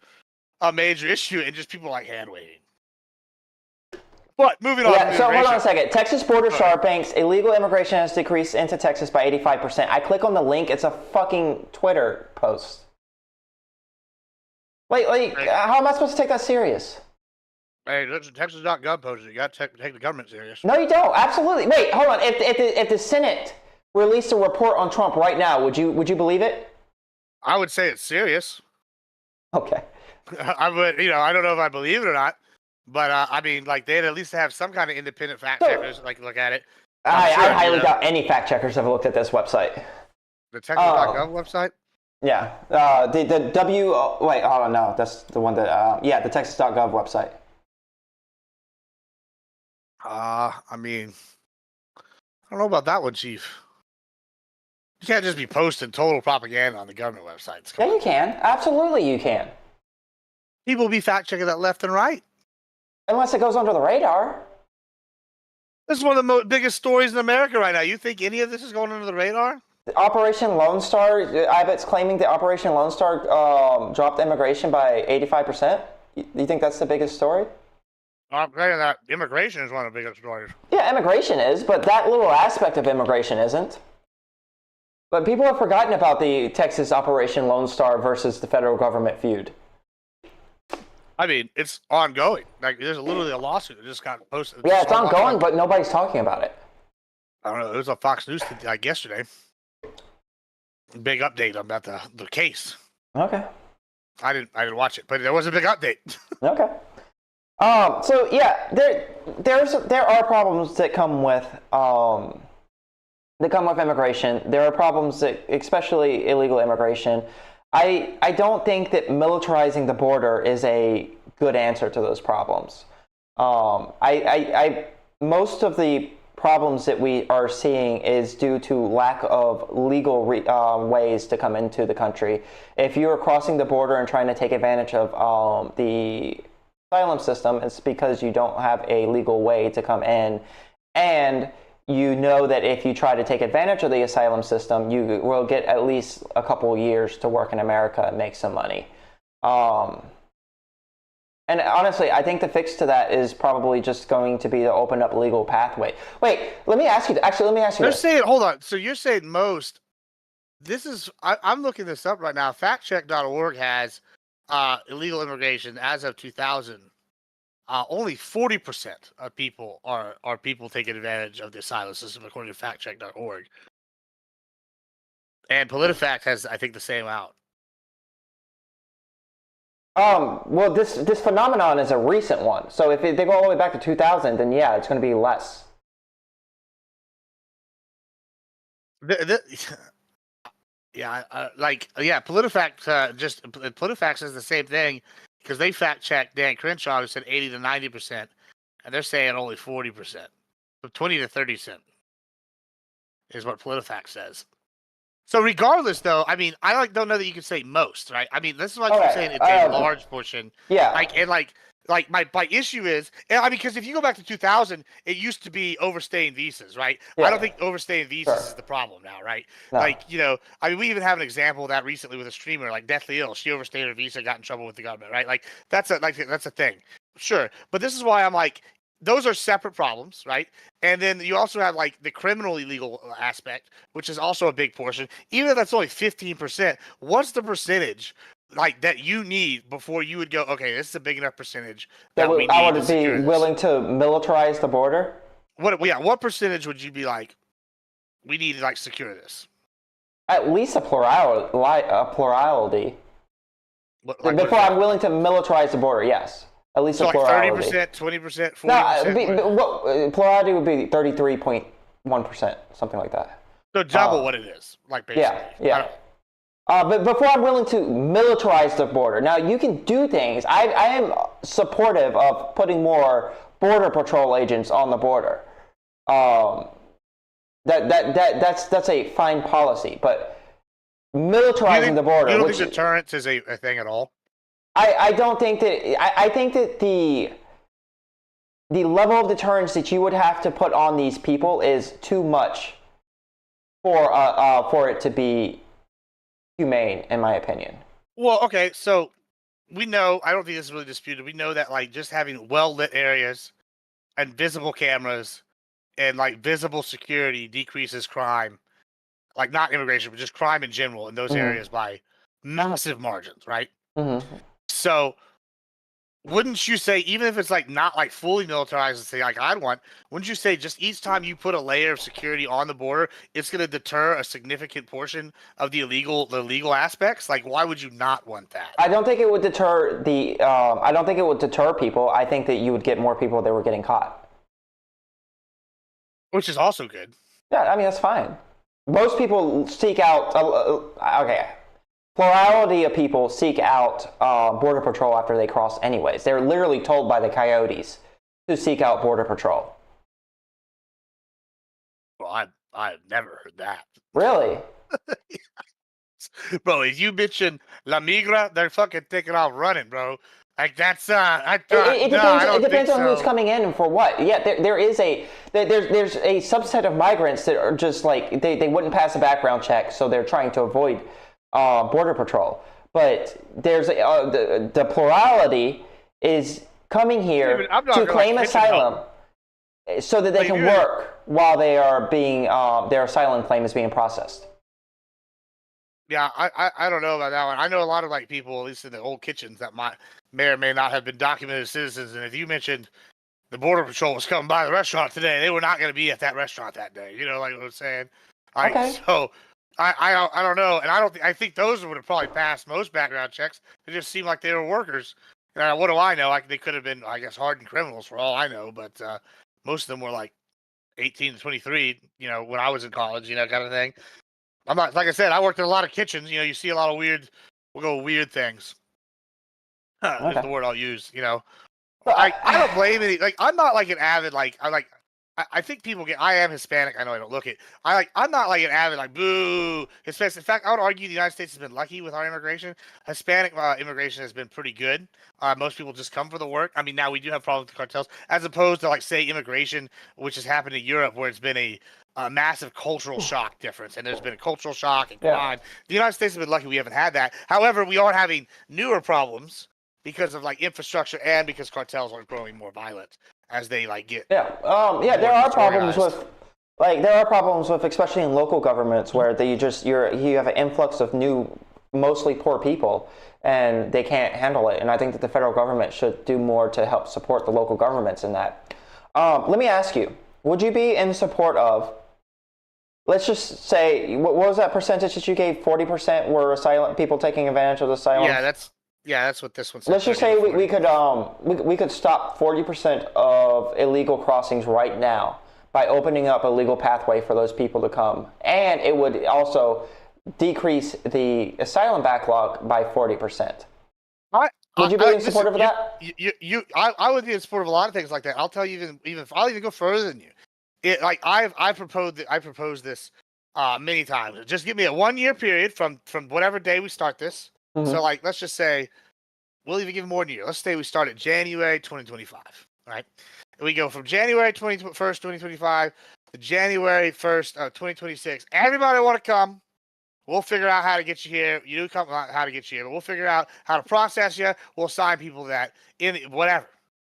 a major issue, and just people like hand waving. But moving on. Yeah, so hold on a second. Texas border sharpings. Illegal immigration has decreased into Texas by 85%. I click on the link. It's a fucking Twitter post. How am I supposed to take that serious? Hey, that's a Texas.gov post. You got to take the government serious. No, you don't. Absolutely. Wait, hold on. If the Senate released a report on Trump right now, would you believe it? I would say it's serious. Okay. I would. I don't know if I believe it or not. But I mean, like they'd at least have some kind of independent fact checkers like look at it. I highly doubt any fact checkers have looked at this website. The Texas.gov website. Yeah. The W. Wait. Oh no, that's the one that. The Texas.gov website. I mean, I don't know about that one, Chief. You can't just be posting total propaganda on the government websites. Yeah, you can. Absolutely, you can. People will be fact checking that left and right. Unless it goes under the radar. This is one of the biggest stories in America right now. You think any of this is going under the radar? Operation Lone Star, Abbott's claiming that Operation Lone Star dropped immigration by 85%. You think that's the biggest story? I'm saying that immigration is one of the biggest stories. Yeah, immigration is, but that little aspect of immigration isn't. But people have forgotten about the Texas Operation Lone Star versus the federal government feud. I mean, it's ongoing. Like, there's literally a lawsuit that just got posted. Yeah, it's ongoing, but nobody's talking about it. I don't know. It was on Fox News like yesterday. Big update about the case. Okay. I didn't watch it, but there was a big update. Okay. So yeah, there are problems that come with immigration. There are problems that, especially illegal immigration. I don't think that militarizing the border is a good answer to those problems. Most of the problems that we are seeing is due to lack of legal ways to come into the country. If you are crossing the border and trying to take advantage of the asylum system, it's because you don't have a legal way to come in, and you know that if you try to take advantage of the asylum system, you will get at least a couple of years to work in America and make some money. And honestly, I think the fix to that is probably just going to be to open up legal pathway. Wait, let me ask you. Actually, let me ask you They're this. saying, hold on. So you're saying most. This is I'm looking this up right now. Factcheck.org has illegal immigration as of 2000. Only 40% of people are people taking advantage of the asylum system, according to factcheck.org. And PolitiFact has, I think, the same out. Well, this phenomenon is a recent one. So if they go all the way back to 2000, then yeah, it's going to be less. Yeah, PolitiFact PolitiFact says the same thing because they fact checked Dan Crenshaw, who said 80 to 90%, and they're saying only 40%, so 20 to 30% is what PolitiFact says. So regardless, though, I mean, I don't know that you can say most, right? I mean, this is why I keep saying it's a large portion. Yeah. My issue is, I mean, because if you go back to 2000, it used to be overstaying visas, right? Yeah. I don't think overstaying visas is the problem now, right? No. I mean, we even have an example of that recently with a streamer, like Deathly Ill. She overstayed her visa, got in trouble with the government, right? Like that's a thing, sure. But this is why I'm like, those are separate problems, right? And then you also have like the criminal illegal aspect, which is also a big portion. Even if that's only 15%, what's the percentage like that you need before you would go, okay, this is a big enough percentage that we need I would to secure be this? willing to militarize the border. What percentage would you be like, we need to like secure this? At least a plurality. Before I'm willing to militarize the border, yes. At least so a plurality. Like 30%, 20%, 40%? No, plurality would be 33.1%, something like that. So double what it is, like basically. Yeah. But before I'm willing to militarize the border. Now, you can do things. I am supportive of putting more border patrol agents on the border. That's a fine policy, but militarizing the border. You don't think deterrence is a thing at all? I don't think that. I think that the level of deterrence that you would have to put on these people is too much for it to be humane, in my opinion. Well, okay, so we know, I don't think this is really disputed. We know that like just having well-lit areas and visible cameras and like visible security decreases crime, like not immigration, but just crime in general in those areas by massive margins, right? Mm-hmm. So wouldn't you say, even if it's like not like fully militarized, say like I'd want, wouldn't you say just each time you put a layer of security on the border, it's going to deter a significant portion of the legal aspects? Like, why would you not want that? I don't think it would deter I don't think it would deter people. I think that you would get more people that were getting caught. Which is also good. Yeah, I mean, that's fine. Most people seek out, plurality of people seek out Border Patrol after they cross anyways. They're literally told by the coyotes to seek out Border Patrol. Well, I've never heard that. Really? Bro, if you mention La Migra, they're fucking taking off running, bro. Like that's it depends on who's coming in and for what. Yeah, there's a subset of migrants that are just like they wouldn't pass a background check, so they're trying to avoid Border Patrol. But there's the plurality is coming here to claim asylum so that they can work while they are being their asylum claim is being processed. Yeah, I don't know about that one. I know a lot of like people, at least in the old kitchens, that may or may not have been documented citizens. And if you mentioned the Border Patrol was coming by the restaurant today, they were not going to be at that restaurant that day. You know, like what I'm saying. Okay. So I don't know, and I think those would have probably passed most background checks. They just seemed like they were workers. What do I know? They could have been, I guess, hardened criminals for all I know. But most of them were like 18 to 23. You know, when I was in college, kind of thing. I'm not, like I said, I worked in a lot of kitchens. You see a lot of weird things. Is the word I'll use. I don't blame any. Like, I'm not like an avid I think people get. I am Hispanic. I know I don't look it. I'm not like an avid like boo Hispanic. In fact, I would argue the United States has been lucky with our immigration. Hispanic immigration has been pretty good. Most people just come for the work. I mean, now we do have problems with the cartels, as opposed to like say immigration, which has happened in Europe, where it's been a massive cultural shock difference, and there's been a cultural shock and crime. The United States has been lucky we haven't had that. However, we are having newer problems because of like infrastructure and because cartels are growing more violent as they like get. Yeah, there are problems with especially in local governments where you have an influx of new, mostly poor people, and they can't handle it. And I think that the federal government should do more to help support the local governments in that. Let me ask you: would you be in support of? Let's just say, what was that percentage that you gave? 40% were asylum people taking advantage of the asylum. Yeah, that's what this one says. Let's just say we could stop 40% of illegal crossings right now by opening up a legal pathway for those people to come, and it would also decrease the asylum backlog by 40%. Would you be in support of that? I would be in support of a lot of things like that. I'll tell you I'll even go further than you. I proposed this many times. Just give me a 1-year period from whatever day we start this. Mm-hmm. So like, let's just say we'll even give more than a year. Let's say we start at January 2025, right? And we go from January 21st, 2025 to January 1st of 2026. Everybody want to come. We'll figure out how to get you here. You come how to get you here, but we'll figure out how to process you. We'll assign people to that in whatever.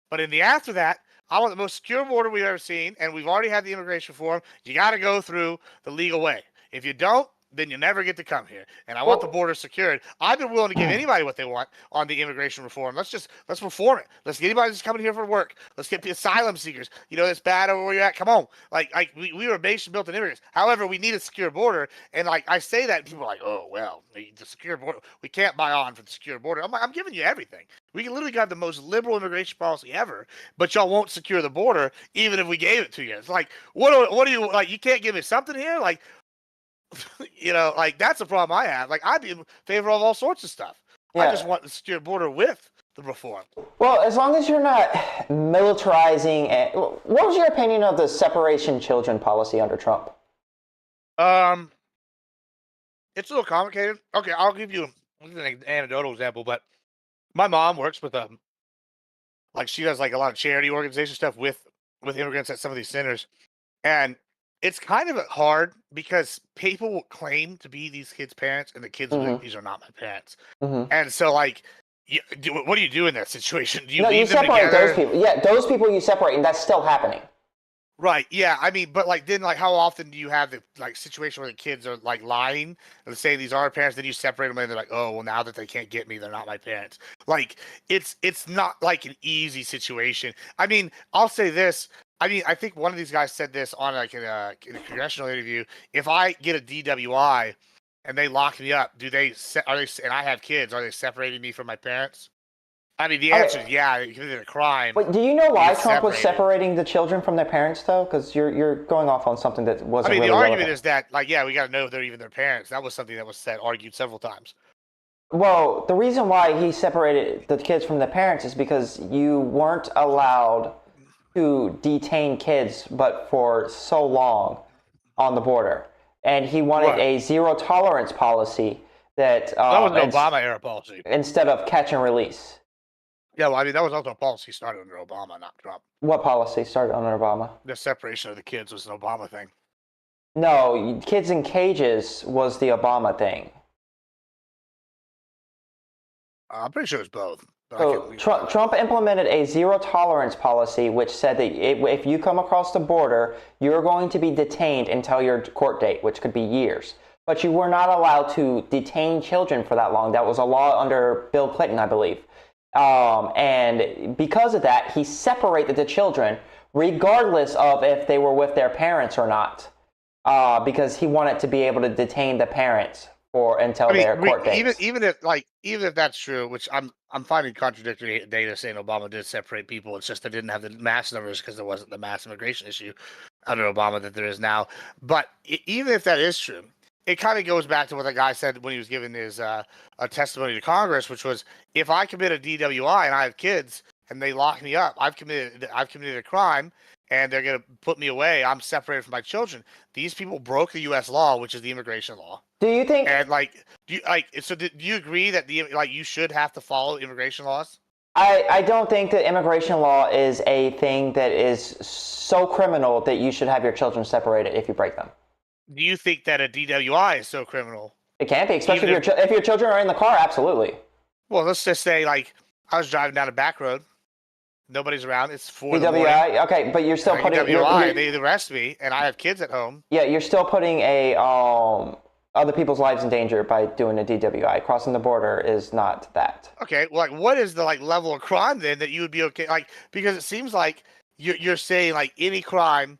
But in the after that, I want the most secure border we've ever seen, and we've already had the immigration reform. You got to go through the legal way. If you don't, then you never get to come here. And I want the border secured. I've been willing to give anybody what they want on the immigration reform. Let's reform it. Let's get anybody that's coming here for work. Let's get the asylum seekers. You know, it's bad over where you're at. Come on. Like we were a nation built on immigrants. However, we need a secure border. And like I say that, and people are like, oh, well, the secure border. We can't buy on for the secure border. I'm like, I'm giving you everything. We literally got the most liberal immigration policy ever, but y'all won't secure the border even if we gave it to you. It's like, what do you, like, you can't give me something here? Like, you know, like that's a problem I have. Like I'd be in favor of all sorts of stuff. Yeah. I just want the secure border with the reform. Well, as long as you're not militarizing it. What was your opinion of the separation children policy under Trump? It's a little complicated. Okay, I'll give you an anecdotal example, but my mom works with like she does like a lot of charity organization stuff with immigrants at some of these centers, and it's kind of hard because people will claim to be these kids' parents, and the kids will think these are not my parents. Mm-hmm. And so, like, what do you do in that situation? Do you leave them separate together? Those people. Yeah, those people you separate, and that's still happening. Right. Yeah. I mean, but like, then, like, how often do you have the like situation where the kids are like lying and saying these are our parents? Then you separate them, and they're like, oh, well, now that they can't get me, they're not my parents. Like, it's not like an easy situation. I mean, I'll say this. I mean, I think one of these guys said this on like in a congressional interview. If I get a DWI and they lock me up, and I have kids, are they separating me from my parents? I mean, the answer is yeah, they committed a crime. But do you know why Trump was separating the children from their parents, though? Because you're going off on something that wasn't. I mean, really the argument relevant. is that, like, yeah, we got to know if they're even their parents. That was something that was argued several times. Well, the reason why he separated the kids from the parents is because you weren't allowed to detain kids, but for so long on the border, and he wanted a zero tolerance policy that was an Obama era policy instead of catch and release. Yeah, well, I mean, that was also a policy started under Obama, not Trump. What policy started under Obama? The separation of the kids was an Obama thing. No, kids in cages was the Obama thing. I'm pretty sure it was both. So Trump implemented a zero tolerance policy, which said that if you come across the border, you're going to be detained until your court date, which could be years. But you were not allowed to detain children for that long. That was a law under Bill Clinton, I believe. And because of that, he separated the children, regardless of if they were with their parents or not, because he wanted to be able to detain the parents until their court dates. Even if that's true, which I'm finding contradictory data saying Obama did separate people. It's just they didn't have the mass numbers because there wasn't the mass immigration issue under Obama that there is now. But even if that is true, it kind of goes back to what the guy said when he was giving his a testimony to Congress, which was, if I commit a DWI and I have kids and they lock me up, I've committed a crime and they're going to put me away. I'm separated from my children. These people broke the U.S. law, which is the immigration law. Do you think? And do you agree that you should have to follow immigration laws? I don't think that immigration law is a thing that is so criminal that you should have your children separated if you break them. Do you think that a DWI is so criminal? It can be, especially if your children are in the car. Absolutely. Well, let's just say, like, I was driving down a back road. Nobody's around. It's 4 in the morning. DWI. Okay, but you're still putting DWI. They arrest me, and I have kids at home. Yeah, you're still putting other people's lives in danger by doing a DWI. Crossing the border is not that. Okay, well, like, what is the level of crime then that you would be okay? Like, because it seems like you're saying like any crime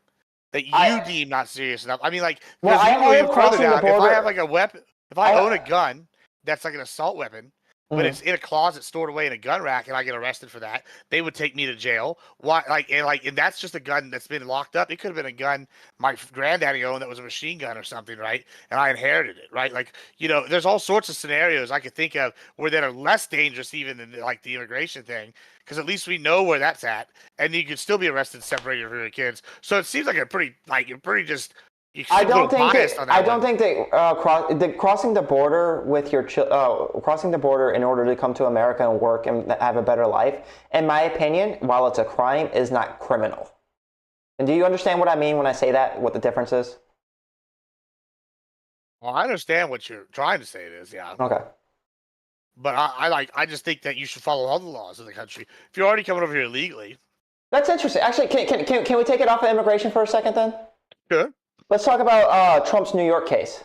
that you deem not serious enough. I mean, like, well, I heard crossing the border. If I have like a weapon, if I own a gun that's like an assault weapon, but it's in a closet stored away in a gun rack, and I get arrested for that, they would take me to jail. Why? And that's just a gun that's been locked up. It could have been a gun my granddaddy owned that was a machine gun or something, right? And I inherited it, right? Like, there's all sorts of scenarios I could think of where that are less dangerous even than like the immigration thing, because at least we know where that's at, and you could still be arrested, separated from your kids. So it seems like you're pretty just. I don't think that crossing the border with your crossing the border in order to come to America and work and have a better life, in my opinion, while it's a crime, is not criminal. And do you understand what I mean when I say that? What the difference is? Well, I understand what you're trying to say. It is, yeah. Okay. But I just think that you should follow all the laws of the country. If you're already coming over here illegally. That's interesting. Actually, can we take it off of immigration for a second then? Sure. Let's talk about Trump's New York case.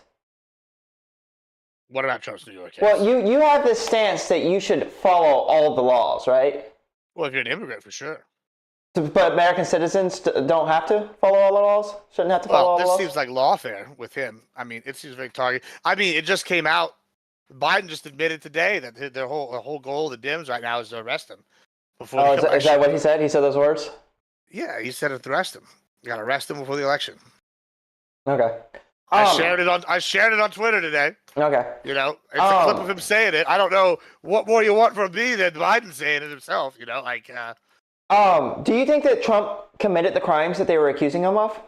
What about Trump's New York case? Well, you have this stance that you should follow all the laws, right? Well, if you're an immigrant, for sure. But American citizens don't have to follow all the laws? Shouldn't have to follow all the laws? This seems like lawfare with him. I mean, it seems very targeted. I mean, it just came out. Biden just admitted today that their whole goal of the Dems right now is to arrest him. Before is that what he said? He said those words? Yeah, he said to arrest him. You got to arrest him before the election. Okay. I shared it on Twitter today. Okay. It's a clip of him saying it. I don't know what more you want from me than Biden saying it himself. Do you think that Trump committed the crimes that they were accusing him of?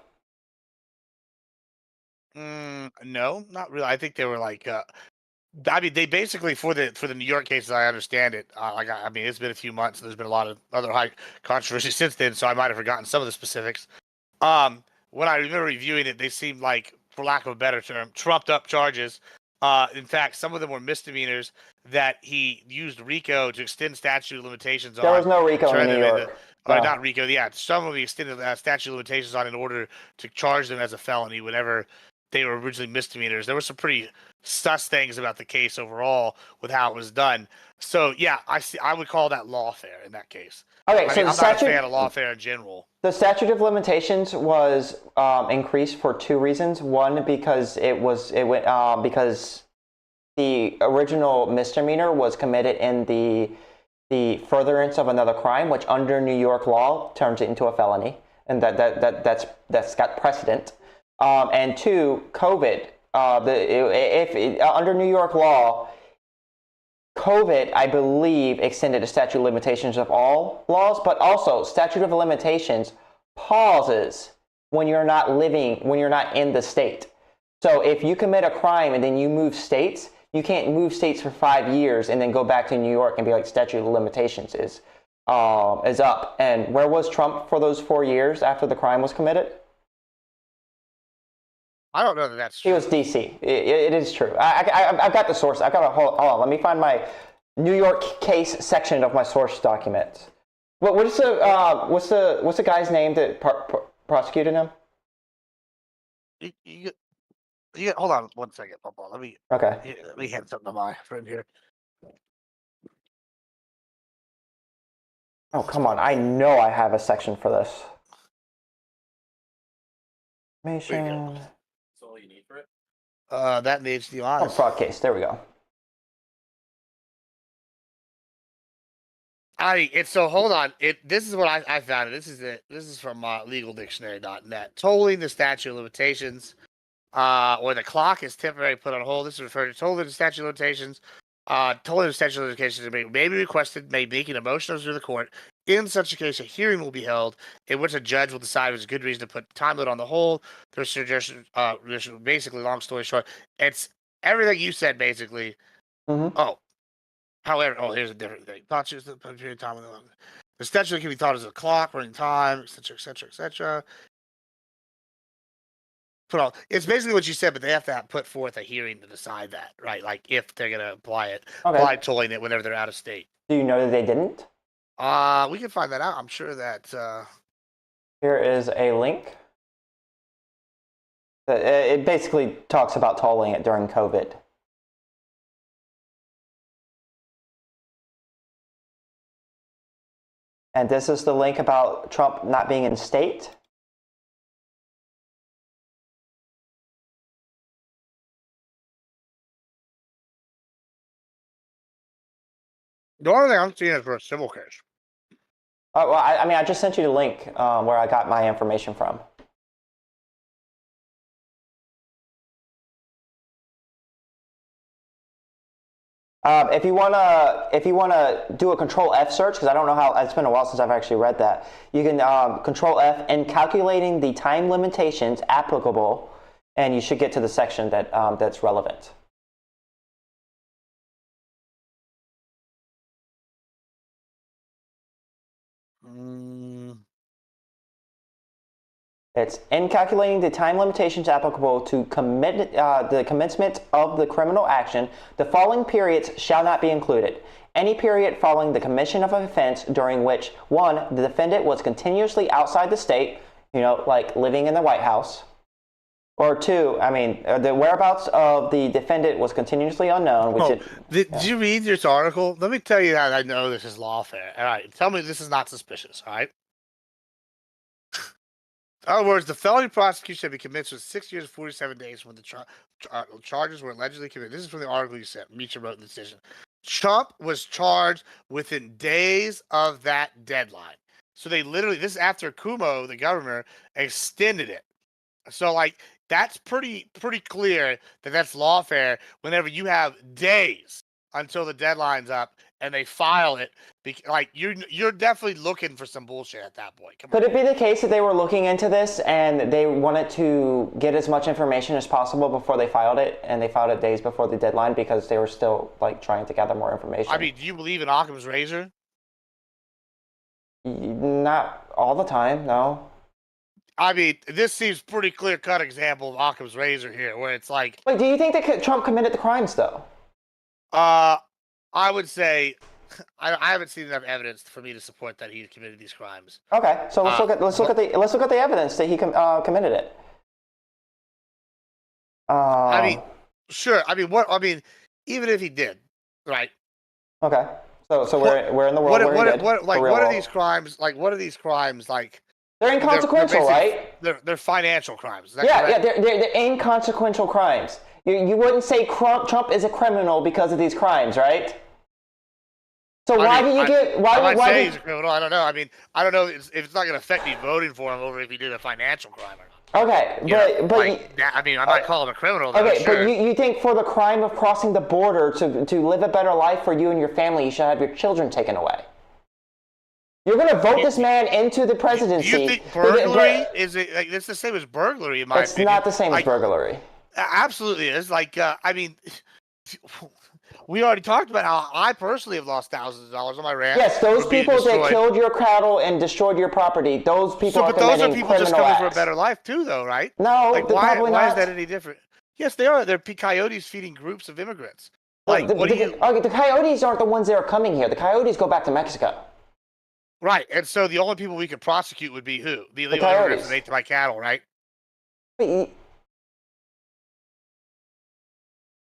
No, not really. I think they were like. I mean, they basically for the New York cases, I understand it. I mean, it's been a few months, and there's been a lot of other high controversy since then, so I might have forgotten some of the specifics. When I remember reviewing it, they seemed like, for lack of a better term, trumped up charges. In fact, some of them were misdemeanors that he used RICO to extend statute of limitations on. There was no RICO in New York. Not RICO, yeah. Some of them extended statute of limitations on in order to charge them as a felony whenever they were originally misdemeanors. There were some pretty sus things about the case overall with how it was done. So, yeah, I would call that lawfare in that case. Okay, I'm not a fan of lawfare in general. The statute of limitations was increased for two reasons. One, because because the original misdemeanor was committed in the furtherance of another crime, which under New York law turns it into a felony, and that's got precedent. And two, COVID. Under New York law, COVID, I believe, extended the statute of limitations of all laws, but also statute of limitations pauses when you're not in the state. So if you commit a crime and then you move states, you can't move states for 5 years and then go back to New York and be like, statute of limitations is up. And where was Trump for those 4 years after the crime was committed? I don't know that that's true. He was D.C. It is true. I've got the source. Hold on. Let me find my New York case section of my source document. What's the guy's name that prosecuted him? Hold on 1 second, Papa. Let me hand something to my friend here. Oh, come on. I know I have a section for this. Information. All you need for it? That needs the honest. Oh, fraud case. There we go. Hold on. This is what I found. This is from legaldictionary.net. Tolling the statute of limitations, where the clock is temporarily put on hold. This is referred to tolling the statute of limitations. Tolling the statute of limitations may be requested, may make an motion to the court. In such a case, a hearing will be held in which a judge will decide if there's a good reason to put time limit on the hold. There's suggestion, basically, long story short, it's everything you said, basically. Mm-hmm. Here's a different thing. The statute can be thought as a clock, running time, etc., etc., etc. It's basically what you said, but they have to put forth a hearing to decide that, right? Like if they're going to apply tolling it whenever they're out of state. Do you know that they didn't? We can find that out. I'm sure that. Here is a link. It basically talks about tolling it during COVID. And this is the link about Trump not being in state. The only thing I'm seeing is for a civil case. Oh, well, I mean, I just sent you the link where I got my information from. If you wanna do a Control F search, because I don't know how, it's been a while since I've actually read that. You can Control F and calculating the time limitations applicable, and you should get to the section that that's relevant. It's in calculating the time limitations applicable to the commencement of the criminal action, the following periods shall not be included. Any period following the commission of an offense during which, 1, the defendant was continuously outside the state, like living in the White House, or 2, the whereabouts of the defendant was continuously unknown. Did you read this article? Let me tell you how I know this is lawfare. All right, tell me this is not suspicious, all right? In other words, the felony prosecution should be commenced with 6 years and 47 days when the charges were allegedly committed. This is from the article you sent. Meacher wrote the decision. Trump was charged within days of that deadline. So they literally, this is after Cuomo, the governor, extended it. So, that's pretty clear that that's lawfare whenever you have days until the deadline's up and they file it. You're definitely looking for some bullshit at that point. Could it be the case that they were looking into this and they wanted to get as much information as possible before they filed it, and they filed it days before the deadline because they were still trying to gather more information? I mean, do you believe in Occam's razor? Not all the time, no. I mean, this seems pretty clear-cut example of Occam's razor here, where it's like... Wait, do you think that Trump committed the crimes, though? I would say I haven't seen enough evidence for me to support that he committed these crimes. Okay, so let's look at the evidence that he committed it. I mean, sure. I mean, even if he did, right? Okay, so we're in the world where he did. What are these crimes? What are these crimes like? They're inconsequential, right? They're financial crimes. Is that yeah, correct? they're inconsequential crimes. You wouldn't say Trump is a criminal because of these crimes, right? So why do you get? Why say he's a criminal? I don't know. I mean, I don't know if it's not going to affect me voting for him over if he did a financial crime or not. Okay, I mean, I might call him a criminal. Though, okay, sure. but you think for the crime of crossing the border to live a better life for you and your family, you should have your children taken away? You're going to vote this man into the presidency. Do you think burglary is it? It's the same as burglary, in my opinion. It's not the same as burglary. Absolutely is. I mean, we already talked about how I personally have lost thousands of dollars on my ranch. Yes, those people that killed your cattle and destroyed your property, those people are committing criminal acts. But those are people just coming for a better life too, though, right? No, why is that any different? Yes, they are. They're coyotes feeding groups of immigrants. The coyotes aren't the ones that are coming here. The coyotes go back to Mexico. Right, and so the only people we could prosecute would be who? The illegal immigrants that ate my cattle, right?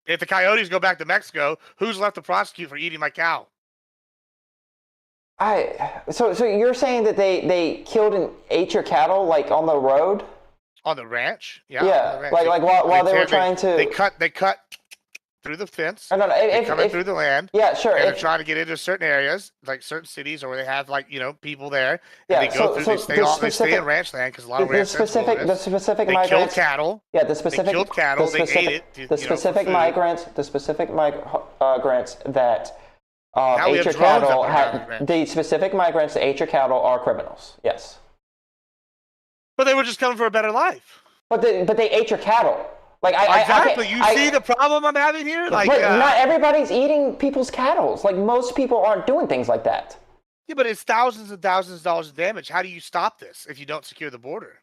If the coyotes go back to Mexico, who's left to prosecute for eating my cow? So you're saying that they killed and ate your cattle on the road? On the ranch? Yeah. Yeah, the ranch. while they were trying to. They cut through the fence. No, coming through the land. Yeah, sure. And they're trying to get into certain areas, like certain cities, or where they have people there. Yeah, and they go through. They stay in ranch land because a lot of ranch the specific they migrants. Killed cattle. Yeah, the specific. They killed cattle. They ate it. The specific migrants that ate your cattle. The specific migrants that ate your cattle are criminals. Yes. But they were just coming for a better life. But they ate your cattle. Exactly. You see the problem I'm having here? But not everybody's eating people's cattle. Most people aren't doing things like that. Yeah, but it's thousands and thousands of dollars of damage. How do you stop this if you don't secure the border?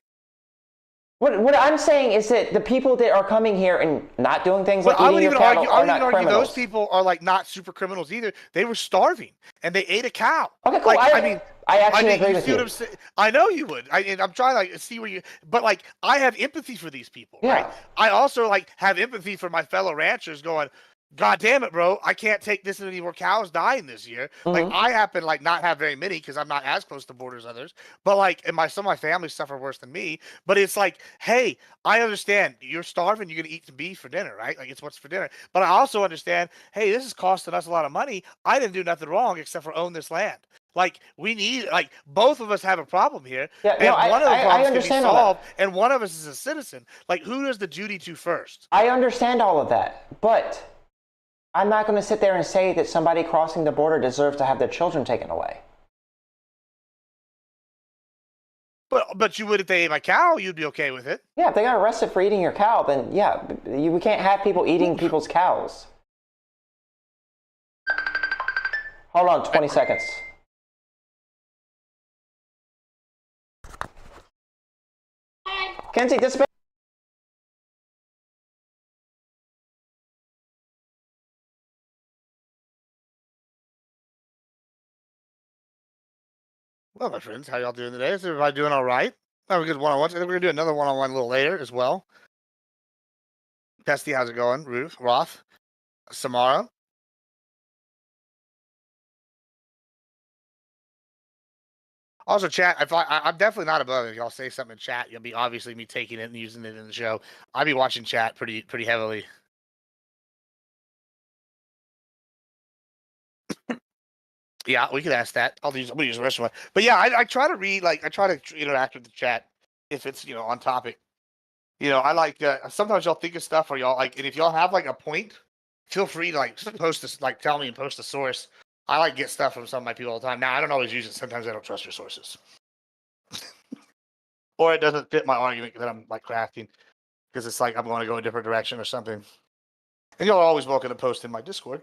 What I'm saying is that the people that are coming here and not doing things But like I eating would your even cattle argue. I are would even not argue criminals. those people are like not super criminals either. They were starving and they ate a cow. Okay, cool. Like I actually agree you with see what you. I'm saying? I know you would. And I'm trying to like see where you. But like, I have empathy for these people, right? Yeah. I also like have empathy for my fellow ranchers. Going, God damn it, bro! I can't take this many more cows dying this year. Like, Hmm. I happen to, like, not have very many because I'm not as close to borders as others. But like, and some of my family suffer worse than me. But it's like, hey, I understand you're starving. You're gonna eat some beef for dinner, right? Like, it's what's for dinner. But I also understand, hey, this is costing us a lot of money. I didn't do nothing wrong except for own this land. Like, we need, like, both of us have a problem here, Yeah. No, and one of the I problems can be understand all that. solved, and one of us is a citizen. Like, who does the duty to first? I understand all of that, but I'm not going to sit there and say that somebody crossing the border deserves to have their children taken away. But you would if they ate my cow, you'd be okay with it. Yeah, if they got arrested for eating your cow, then yeah, we can't have people eating people's cows. Hold on, 20 seconds. Kenzie, this. Well, my friends, how y'all doing today? Is everybody doing all right? Have a good one-on-one. I think we're gonna do another one-on-one a little later as well. Testy, how's it going? Ruth, Roth, Samara. Also, chat. I'm definitely not above it. If y'all say something in chat, you'll be obviously me taking it and using it in the show. I'll be watching chat pretty heavily. Yeah, we could ask that. I'm gonna use the rest of one. But yeah, I try to read, like, I try to interact with the chat if it's on topic. I like sometimes y'all think of stuff or y'all like, and if y'all have like a point, feel free to like post this, like tell me and post a source. I like get stuff from some of my people all the time. Now I don't always use it. Sometimes I don't trust your sources, or it doesn't fit my argument that I'm like crafting because it's like I'm going to go a different direction or something. And y'all are always welcome to post in my Discord.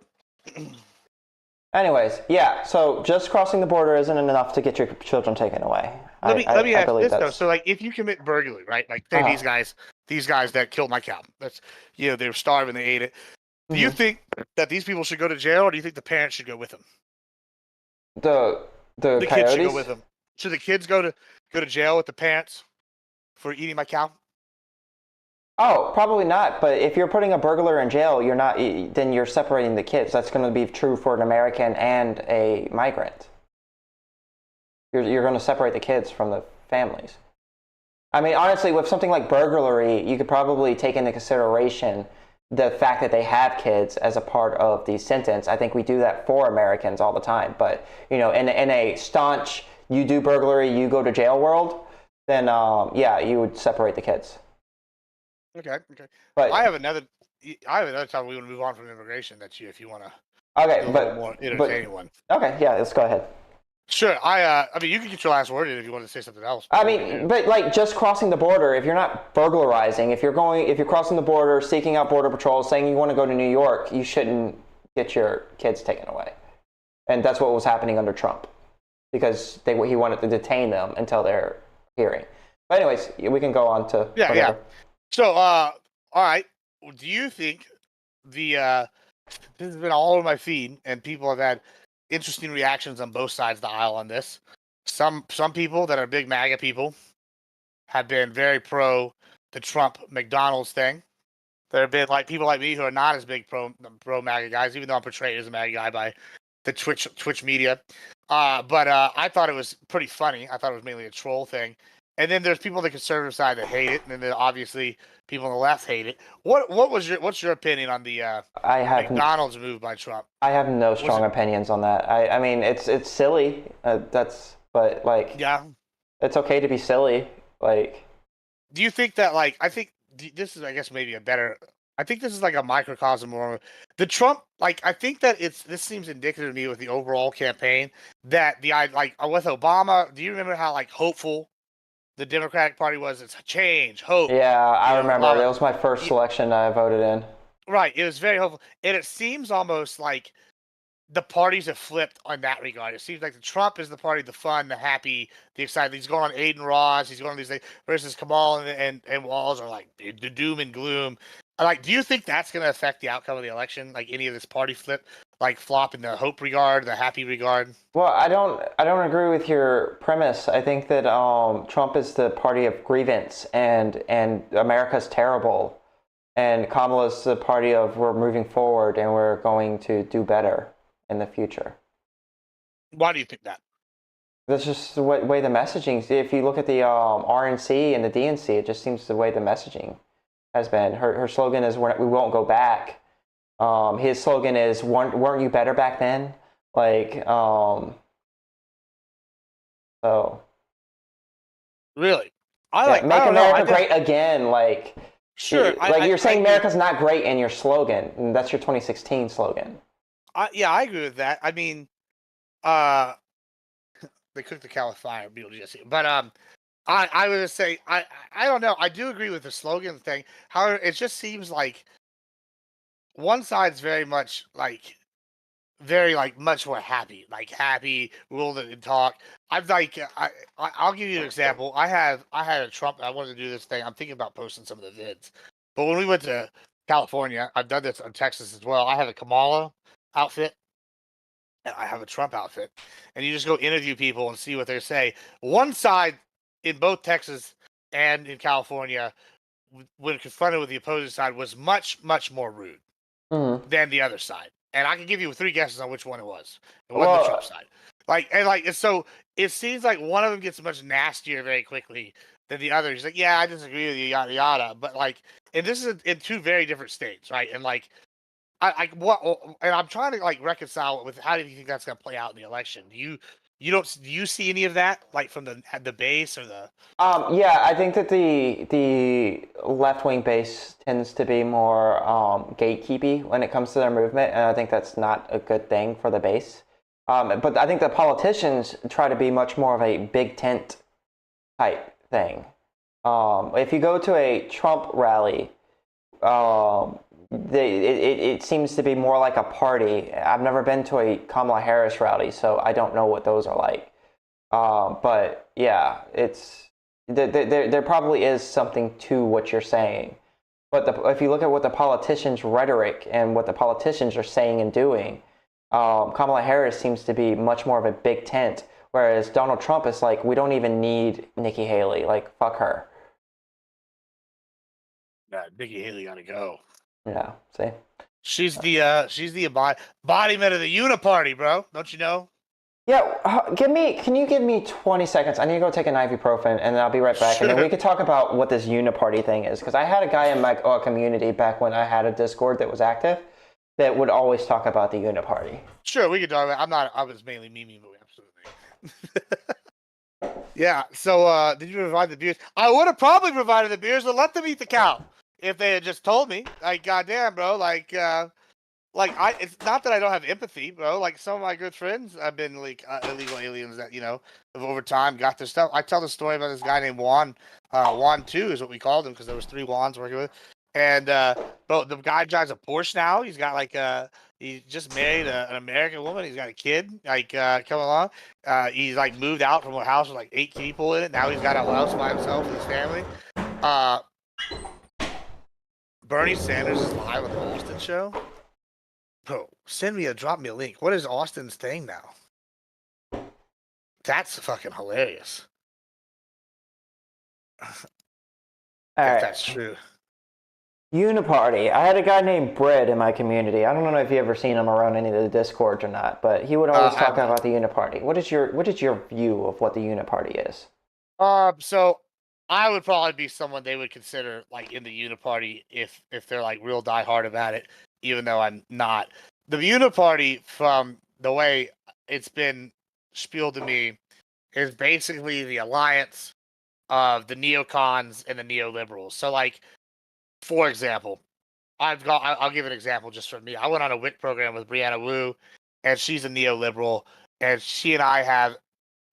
Anyways, yeah. So just crossing the border isn't enough to get your children taken away. Let me ask believe this though. that's. So like, if you commit burglary, right? Like, say these guys that killed my cow. That's they were starving, they ate it. Do you think that these people should go to jail, or do you think the parents should go with them? The The kids should go coyotes? with them. Should the kids go to jail with the parents for eating my cow? Oh, probably not. But if you're putting a burglar in jail, then you're separating the kids. That's going to be true for an American and a migrant. You're going to separate the kids from the families. I mean, honestly, with something like burglary, you could probably take into consideration the fact that they have kids as a part of the sentence. I think we do that for Americans all the time. But, in a staunch, you do burglary, you go to jail world, then, yeah, you would separate the kids. Okay. But I have another time we want to move on from immigration. That's if you want to. okay, A little more entertaining one. Okay, yeah, let's go ahead. Sure. I mean, you can get your last word in if you want to say something else. I mean, but like just crossing the border, if you're not burglarizing, if you're crossing the border, seeking out border patrol, saying you want to go to New York, you shouldn't get your kids taken away. And that's what was happening under Trump, because he wanted to detain them until their hearing. But anyways, we can go on to yeah. whatever. So, all right. Do you think this has been all over my feed, and people have had interesting reactions on both sides of the aisle on this? Some people that are big MAGA people have been very pro the Trump McDonald's thing. There have been like people like me who are not as big pro MAGA guys, even though I'm portrayed as a MAGA guy by the Twitch media. But I thought it was pretty funny. I thought it was mainly a troll thing. And then there's people on the conservative side that hate it, and then obviously people on the left hate it. What's your opinion on the McDonald's move by Trump? I have no strong opinions on that. I mean, it's silly. But like, yeah, it's okay to be silly. Like, do you think that this is, I guess, maybe a better. I think this is like a microcosm more the Trump. Like, I think that this seems indicative to me with the overall campaign that with Obama. Do you remember how like hopeful the Democratic Party was? It's change, hope. Yeah, I remember. It was my first selection I voted in. Right. It was very hopeful. And it seems almost like the parties have flipped on that regard. It seems like the Trump is the party, the fun, the happy, the excited. He's going on Aiden Ross. He's going on these things versus Kamal and Walls are like the doom and gloom. Like, do you think that's going to affect the outcome of the election? Like any of this party flip, like flop in the hope regard, the happy regard? Well, I don't agree with your premise. I think that Trump is the party of grievance, and America's terrible, and Kamala's the party of we're moving forward and we're going to do better in the future. Why do you think that? That's just the way the messaging. If you look at the RNC and the DNC, it just seems the way the messaging has been. Her slogan is we won't go back. His slogan is weren't you better back then? Like so. Really? Make America great again. Like sure. You're saying America's not great in your slogan, and that's your 2016 slogan. I agree with that. I mean, they cooked the cow with fire, BLGS. But I would just say I don't know. I do agree with the slogan thing. However, it just seems like one side's very much like much more happy, like happy, rule and talk. I'm like I'll give you an example. I had a Trump. I wanted to do this thing. I'm thinking about posting some of the vids. But when we went to California, I've done this in Texas as well. I have a Kamala outfit and I have a Trump outfit. And you just go interview people and see what they say. One side in both Texas and in California, when confronted with the opposing side, was much, much more rude than the other side. And I can give you 3 guesses on which one it was. It wasn't the Trump side. So it seems like one of them gets much nastier very quickly than the other. He's like, yeah, I disagree with you, yada yada. But like, and this is in 2 very different states, right? And like, and I'm trying to like reconcile it with how do you think that's going to play out in the election? Do you see any of that like from the base or the? Yeah, I think that the left wing base tends to be more gatekeepy when it comes to their movement, and I think that's not a good thing for the base. But I think the politicians try to be much more of a big tent type thing. If you go to a Trump rally, it seems to be more like a party. I've never been to a Kamala Harris rally, so I don't know what those are like. But yeah, there probably is something to what you're saying. But if you look at what the politicians' rhetoric and what the politicians are saying and doing, Kamala Harris seems to be much more of a big tent, whereas Donald Trump is like, we don't even need Nikki Haley. Like, fuck her. Nikki Haley got to go. Yeah, see? She's the embodiment of the uniparty, bro. Don't you know? Yeah, can you give me 20 seconds? I need to go take an ibuprofen, and then I'll be right back. Sure. And then we could talk about what this uniparty thing is. Because I had a guy in my community back when I had a Discord that was active that would always talk about the uniparty. Sure, we could talk about it. I was mainly memeing, but absolutely. Yeah, so did you provide the beers? I would have probably provided the beers, but let them eat the cow. If they had just told me, like, goddamn, bro, it's not that I don't have empathy, bro. Like some of my good friends have been like illegal aliens that have over time got their stuff. I tell the story about this guy named Juan. Juan 2 is what we called him because there was 3 Juans working with. And but the guy drives a Porsche now. He's got he just married an American woman. He's got a kid coming along. He's like moved out from a house with like 8 people in it. Now he's got a house by himself with his family. Bernie Sanders is live on the Austin show. Bro, drop me a link. What is Austin's thing now? That's fucking hilarious. If that's true. Uniparty. I had a guy named Bread in my community. I don't know if you ever seen him around any of the Discords or not, but he would always talk about the Uniparty. What is your view of what the Uniparty is? So I would probably be someone they would consider like in the Uniparty if they're like real diehard about it, even though I'm not. The Uniparty, from the way it's been spieled to me, is basically the alliance of the neocons and the neoliberals. So like, for example, I'll give an example just from me. I went on a WIC program with Brianna Wu, and she's a neoliberal, and she and I have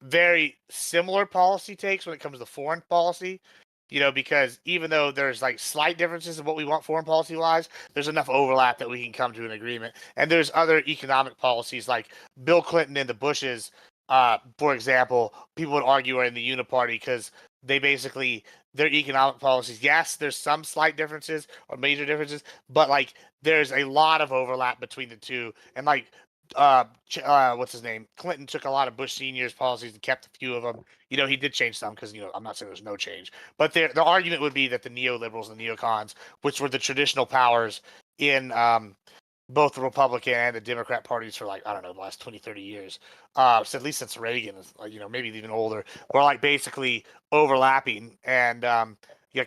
very similar policy takes when it comes to foreign policy. because even though there's like slight differences in what we want foreign policy wise, there's enough overlap that we can come to an agreement. And there's other economic policies like Bill Clinton and the Bushes, for example, people would argue are in the uniparty because they basically their economic policies. Yes, there's some slight differences or major differences, but like there's a lot of overlap between the two. And like what's his name? Clinton took a lot of Bush Senior's policies and kept a few of them. He did change some because I'm not saying there's no change, but the argument would be that the neoliberals and the neocons, which were the traditional powers in both the Republican and the Democrat parties for like, I don't know, the last 20, 30 years, so at least since Reagan, maybe even older, were like basically overlapping. And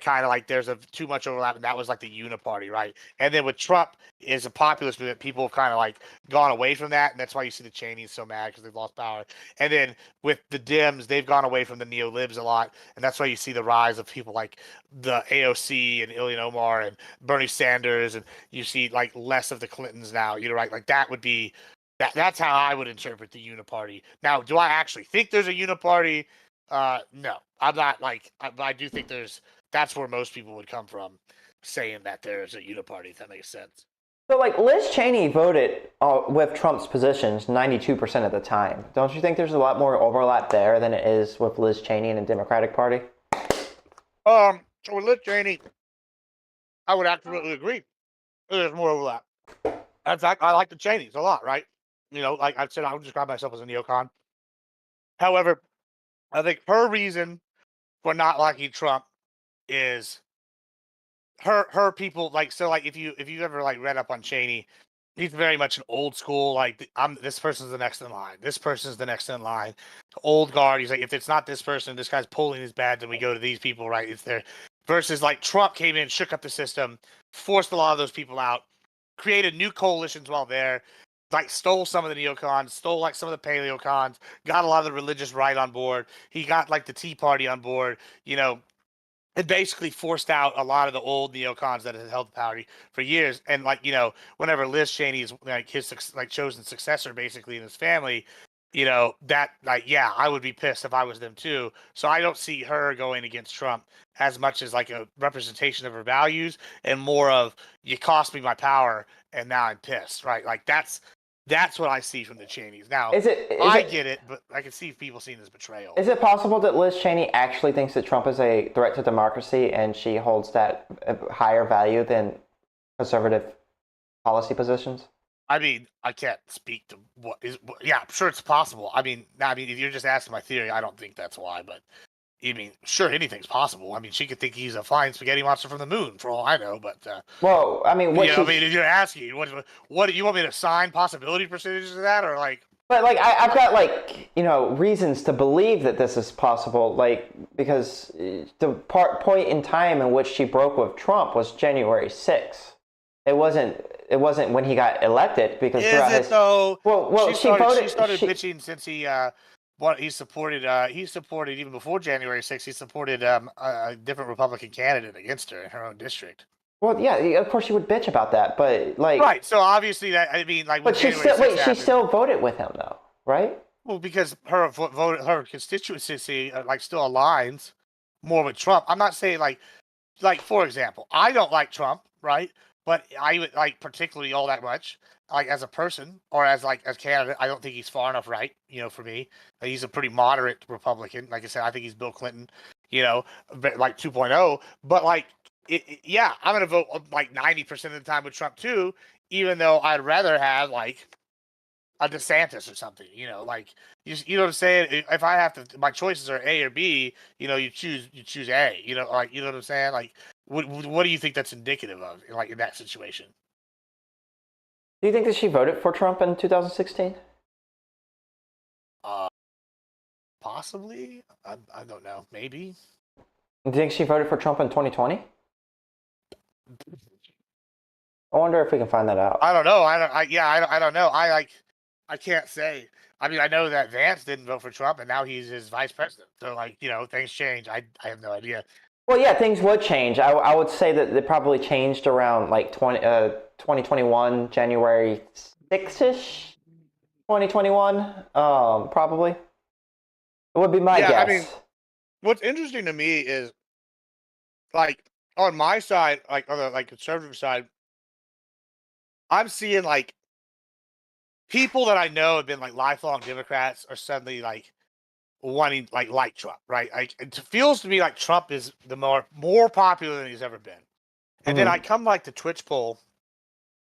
kind of like there's too much overlap, and that was like the uniparty, right? And then with Trump is a populist movement, people have kind of like gone away from that, and that's why you see the Cheneys so mad because they've lost power. And then with the Dems, they've gone away from the neo-libs a lot, and that's why you see the rise of people like the AOC and Ilhan Omar and Bernie Sanders, and you see like less of the Clintons now. Right? Like that would be that's how I would interpret the uniparty. Now, do I actually think there's a uniparty? No, I'm not like I do think that's where most people would come from saying that there's a uniparty, if that makes sense. So, like, Liz Cheney voted with Trump's positions 92% of the time. Don't you think there's a lot more overlap there than it is with Liz Cheney and the Democratic Party? So with Liz Cheney, I would absolutely agree. There's more overlap. In fact, I like the Cheneys a lot, right? Like I said, I would describe myself as a neocon. However, I think her reason for not liking Trump is her people like if you ever like read up on Cheney, he's very much an old school like this person's the next in line. This person's the next in line. Old guard. He's like if it's not this person, this guy's pulling his badge, then we go to these people, right? It's there. Versus like Trump came in, shook up the system, forced a lot of those people out, created new coalitions while there, like stole some of the neocons, stole like some of the paleocons, got a lot of the religious right on board. He got like the Tea Party on board, it basically forced out a lot of the old neocons that had held the power for years. And like, whenever Liz Cheney's like his like chosen successor basically in his family, that like, yeah, I would be pissed if I was them too. So I don't see her going against Trump as much as like a representation of her values and more of you cost me my power and now I'm pissed, right? Like that's what I see from the Cheneys. Now, I get it, but I can see people seeing this betrayal. Is it possible that Liz Cheney actually thinks that Trump is a threat to democracy and she holds that higher value than conservative policy positions? I mean, I can't speak to what is. Yeah, I'm sure it's possible. If you're just asking my theory, I don't think that's why. But sure, anything's possible. I mean, she could think he's a flying spaghetti monster from the moon, for all I know. But well, I mean, if you're asking, what do you want me to assign possibility percentages to that, or like? But like, I've got like reasons to believe that this is possible. Like because the point in time in which she broke with Trump was January 6th. It wasn't when he got elected because is it though? Well, she started bitching since he supported even before January 6th. He supported a different Republican candidate against her in her own district. Well, yeah, of course she would bitch about that, but like right. So obviously but she still voted with him though, right? Well, because her constituency like still aligns more with Trump. I'm not saying like for example, I don't like Trump, right? But I would like particularly all that much, like as a person or as candidate. I don't think he's far enough right, for me. He's a pretty moderate Republican. Like I said, I think he's Bill Clinton, like 2.0. But like, yeah, I'm gonna vote like 90% of the time with Trump too, even though I'd rather have like a DeSantis or something. Like you know what I'm saying. If I have to, my choices are A or B. You choose A. Like you know what I'm saying. Like what do you think that's indicative of, like in that situation? Do you think that she voted for Trump in 2016? Possibly. I don't know. Maybe. Do you think she voted for Trump in 2020? I wonder if we can find that out. I don't know. I don't know. I can't say. I mean, I know that Vance didn't vote for Trump, and now he's his vice president. So, like, things change. I have no idea. Well, yeah, things would change. I would say that they probably changed around like 2021, January 6th-ish, 2021, probably. It would be my guess. I mean, what's interesting to me is like on my side, like on the like conservative side, I'm seeing like people that I know have been like lifelong Democrats are suddenly like wanting like Trump, right? Like it feels to me like Trump is the more popular than he's ever been. And then I Mhm. come like the Twitch poll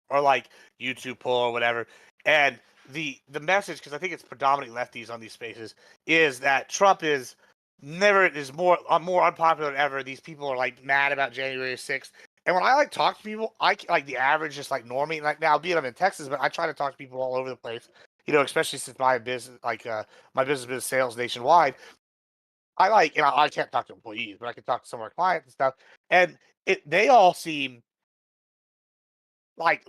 or like YouTube poll or whatever, and the message, because I think it's predominantly lefties on these spaces, is that Trump is never is more unpopular than ever. These people are like mad about January 6th. And when I like talk to people, like the average just like normie, like now being I'm in Texas, but I try to talk to people all over the place, especially since my business my business sales nationwide. I like, I can't talk to employees, but I can talk to some of our clients and stuff. And they all seem like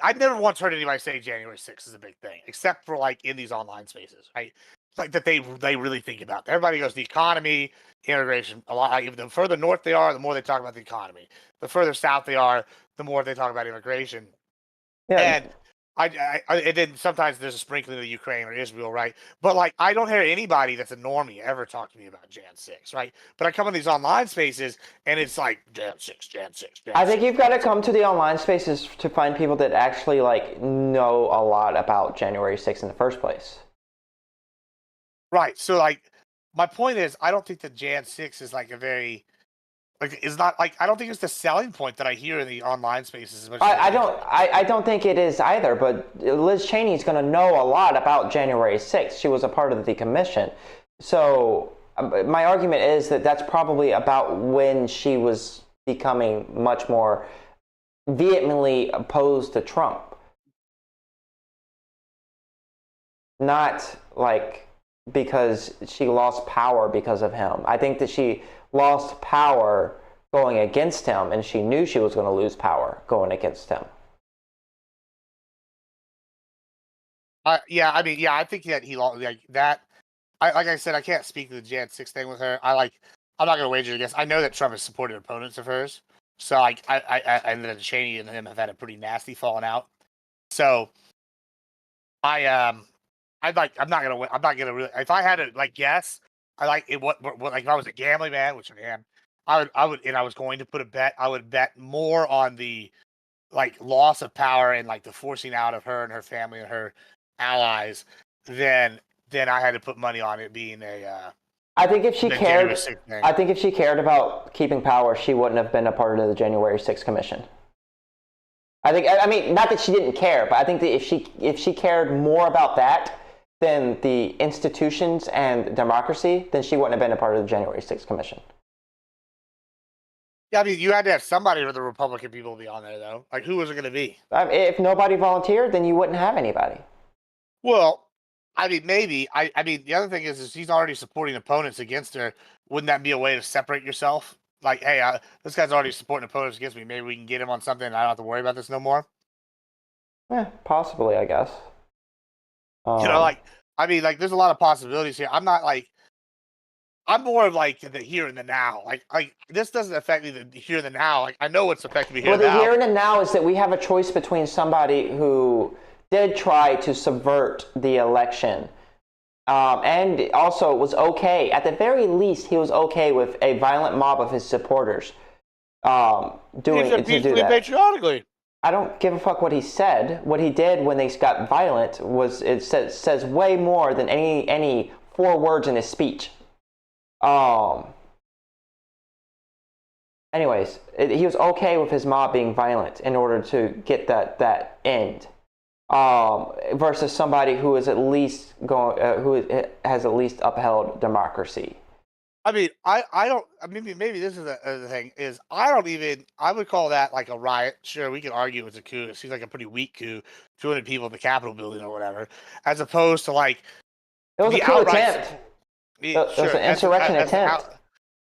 I've never once heard anybody say January 6th is a big thing, except for like in these online spaces, right? It's like that they really think about. Everybody goes the economy, immigration. A lot. Like, the further north they are, the more they talk about the economy. The further south they are, the more they talk about immigration. Yeah, And and then sometimes there's a sprinkling of Ukraine or Israel, right? But like, I don't hear anybody that's a normie ever talk to me about Jan 6, right? But I come in these online spaces and it's like Jan 6, Jan 6, Jan I think 6. you've got to come to the online spaces to find people that actually like know a lot about January 6th in the first place. Right. So like, my point is, I don't think that Jan 6 is like a very like is not like I don't think it's the selling point that I hear in the online spaces as much as I I think don't I don't think it is either, but Liz Cheney's going to know a lot about January 6th. She was a part of the commission. So my argument is that that's probably about when she was becoming much more vehemently opposed to Trump. Not like because she lost power because of him. I think that she lost power going against him, and she knew she was going to lose power going against him. yeah, I mean, yeah, I think that he lost like that. Like I said, I can't speak to the Jan 6 thing with her. I'm not gonna wager against. I know that Trump has supported opponents of hers. So like and then Cheney and him have had a pretty nasty falling out. So I I'm not gonna really, if I had to like guess, I like it what like if I was a gambling man, which I am, and I was going to put a bet, I would bet more on the like loss of power and like the forcing out of her and her family and her allies than I had to put money on it being I think if she the January cared, 6th thing. I think if she cared about keeping power, she wouldn't have been a part of the January 6th commission. I mean, not that she didn't care, but I think that if she cared more about that than the institutions and democracy, then she wouldn't have been a part of the January 6th commission. Yeah, I mean, you had to have somebody for the Republican people to be on there, though. Like, who was it going to be? If nobody volunteered, then you wouldn't have anybody. Well, I mean, maybe. I mean, the other thing is he's already supporting opponents against her. Wouldn't that be a way to separate yourself? Like, hey, this guy's already supporting opponents against me. Maybe we can get him on something and I don't have to worry about this no more. Possibly, I guess. Like, I mean, like, there's a lot of possibilities here. I'm not like, I'm more of like the here and the now. Like this doesn't affect me the here and the now. Like, I know what's affecting me here Well, and the now. here and the now is that we have a choice between somebody who did try to subvert the election and also was okay. At the very least, he was okay with a violent mob of his supporters doing to do that. Patriotically. I don't give a fuck what he said. What he did when they got violent was says way more than any 4 words in his speech. Anyways, he was okay with his mob being violent in order to get that end. Versus somebody who is at least who has at least upheld democracy. I mean, I don't. Maybe this is the thing is I would call that like a riot. Sure, we can argue it's a coup. It seems like a pretty weak coup, 200 people in the Capitol building or whatever, as opposed to like It was the a coup outright. attempt. It was an insurrection attempt.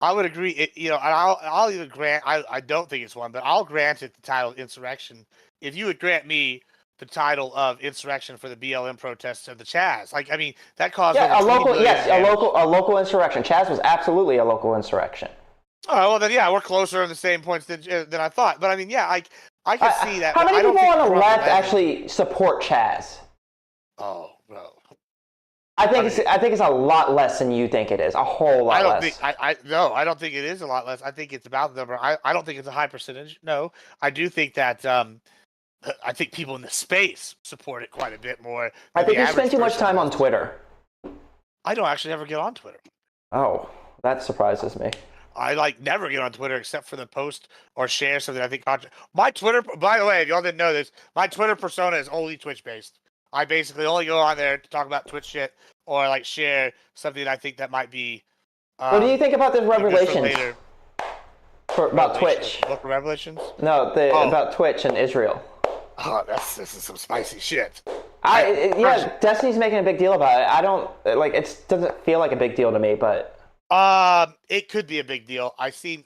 I would agree. And I'll even grant. I don't think it's one, but I'll grant it the title insurrection. If you would grant me the title of insurrection for the BLM protests of the Chaz, like I mean, that caused over a 20 local million damage. a local insurrection. Chaz was absolutely a local insurrection. Oh well, then yeah, we're closer on the same points than I thought. But I mean, yeah, I can see that. How many I don't people think on the Trump left led actually support Chaz? Oh, bro. I think it's a lot less than you think it is. A whole lot I don't less. think I don't think it is a lot less. I think it's about the number. I don't think it's a high percentage. No, I do think that I think people in the space support it quite a bit more I than think the you spend average too much person time on does. Twitter. I don't actually ever get on Twitter. Oh, that surprises me. I like never get on Twitter except for the post or share something I think. My Twitter, by the way, if y'all didn't know this, my Twitter persona is only Twitch based. I basically only go on there to talk about Twitch shit or like share something I think that might be What do you think about the good for revelations later. about Revelation, like Twitch? the Book of Revelations. No, Oh, about Twitch and Israel. oh, this is some spicy shit. Destiny's making a big deal about it. I don't like. It doesn't feel like a big deal to me, but It could be a big deal. I seen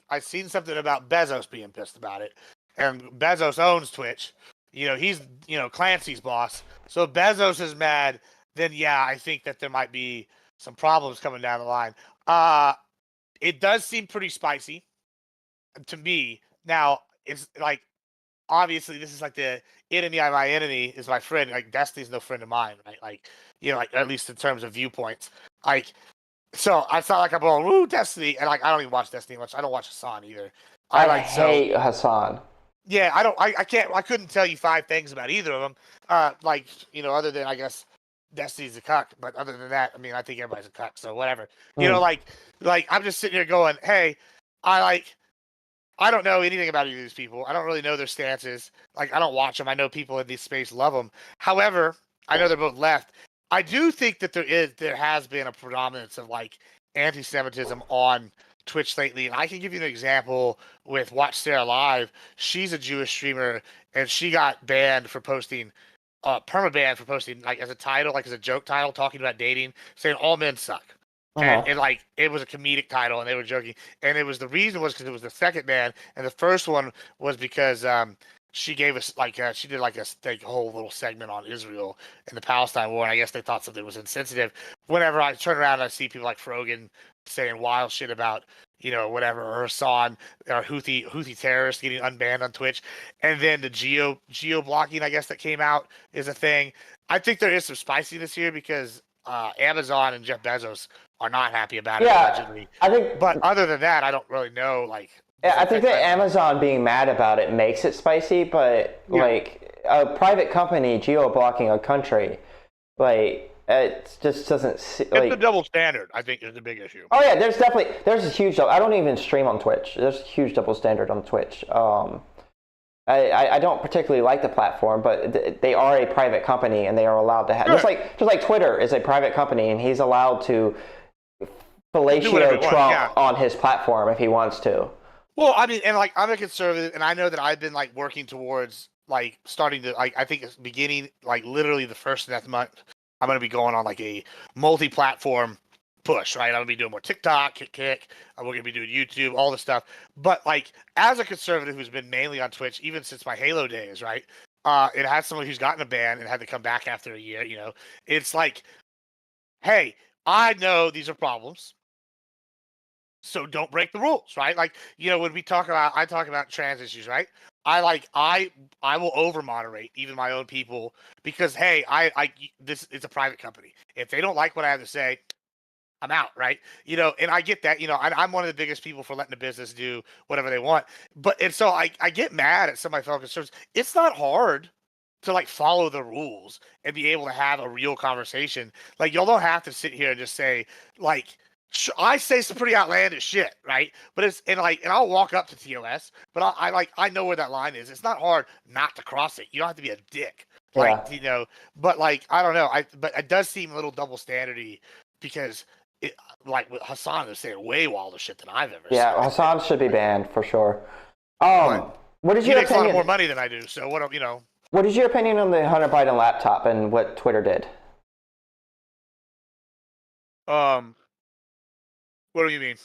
something about Bezos being pissed about it, and Bezos owns Twitch. He's Clancy's boss. So if Bezos is mad, then yeah, I think that there might be some problems coming down the line. It does seem pretty spicy to me. Now it's like obviously this is like the enemy of my enemy is my friend. Like Destiny's no friend of mine, right? Like like at least in terms of viewpoints, like. So it's not like I'm going, woo, Destiny. And like, I don't even watch Destiny much. I don't watch Hassan either. I hate Hassan. Yeah, I couldn't tell you 5 things about either of them. Other than, I guess, Destiny's a cuck. But other than that, I mean, I think everybody's a cuck. So whatever. I'm just sitting here going, hey, I don't know anything about either of these people. I don't really know their stances. Like, I don't watch them. I know people in this space love them. However, I know they're both left. I do think that there has been a predominance of like anti-Semitism on Twitch lately, and I can give you an example with Watch Sarah Live. She's a Jewish streamer, and she got banned for posting, perma-banned for posting like as a title, like as a joke title, talking about dating, saying all men suck. Uh-huh. And like it was a comedic title, and they were joking, and the reason was because it was the second ban, and the first one was because she gave us she did like a whole little segment on Israel and the Palestine war, and I guess they thought something was insensitive. Whenever I turn around and I see people like Frogan saying wild shit about whatever, or Hassan or Houthi terrorists getting unbanned on Twitch, and then the geo blocking, I guess, that came out is a thing. I think there is some spiciness here because Amazon and Jeff Bezos are not happy about it allegedly. I think, but other than that, I don't really know. Like, I think that Amazon being mad about it makes it spicy, but like a private company geo-blocking a country, like it just doesn't. It's a double standard, I think, is the big issue. Oh yeah, there's a huge. I don't even stream on Twitch. There's a huge double standard on Twitch. I don't particularly like the platform, but they are a private company and they are allowed to have just like Twitter is a private company and he's allowed to fellatio Trump on his platform if he wants to. Well, I mean, and like I'm a conservative, and I know that I've been like working towards like starting to like I think it's beginning like literally the first next month I'm gonna be going on like a multi-platform push, right? I'm gonna be doing more TikTok, Kick. We're gonna be doing YouTube, all this stuff. But like as a conservative who's been mainly on Twitch even since my Halo days, right? It has someone who's gotten a ban and had to come back after a year. It's like, hey, I know these are problems. So don't break the rules, right? Like, when I talk about trans issues, right? I will over moderate even my own people because hey, this is a private company. If they don't like what I have to say, I'm out, right? And I get that, I'm one of the biggest people for letting the business do whatever they want. And so I get mad at some of my fellow conservatives. It's not hard to like follow the rules and be able to have a real conversation. Like y'all don't have to sit here and just say like, I say some pretty outlandish shit, right? But and I'll walk up to TOS, but I know where that line is. It's not hard not to cross it. You don't have to be a dick, but like I don't know. But it does seem a little double standardy because like with Hassan is saying way wilder shit than I've ever seen. Yeah, Hassan should be banned for sure. What is your opinion? He makes a lot more money than I do, so what? What is your opinion on the Hunter Biden laptop and what Twitter did? What do you mean?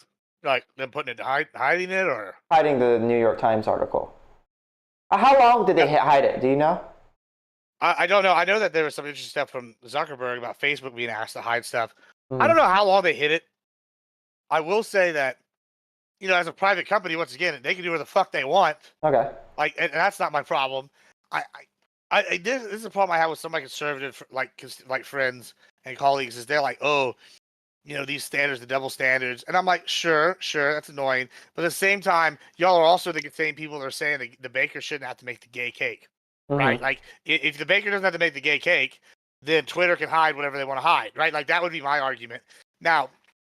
Like them putting it hiding it or hiding the New York Times article? How long did they hide it? Do you know? I don't know. I know that there was some interesting stuff from Zuckerberg about Facebook being asked to hide stuff. I don't know how long they hid it. I will say that, as a private company, once again, they can do whatever the fuck they want. Okay. Like, and that's not my problem. This is a problem I have with some of my conservative like friends and colleagues is they're like, oh, these standards, the double standards. And I'm like, sure, that's annoying. But at the same time, y'all are also the same people that are saying the baker shouldn't have to make the gay cake, right? Like, if the baker doesn't have to make the gay cake, then Twitter can hide whatever they want to hide, right? Like, that would be my argument. Now,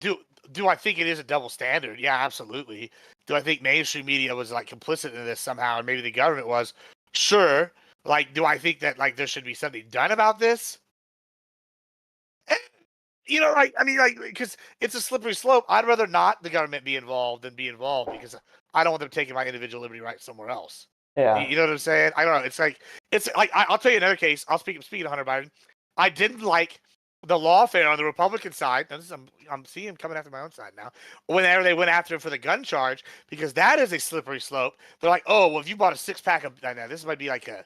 do I think it is a double standard? Yeah, absolutely. Do I think mainstream media was, like, complicit in this somehow, and maybe the government was? Sure. Like, do I think that, like, there should be something done about this? Because it's a slippery slope. I'd rather not the government be involved than be involved, because I don't want them taking my individual liberty rights somewhere else. Yeah. You know what I'm saying? I don't know. It's like I'll tell you another case. Speaking of Hunter Biden, I didn't like the lawfare on the Republican side. Now, I'm seeing him coming after my own side now. Whenever they went after him for the gun charge, because that is a slippery slope. They're like, oh, well, if you bought a 6-pack of, now this might be like a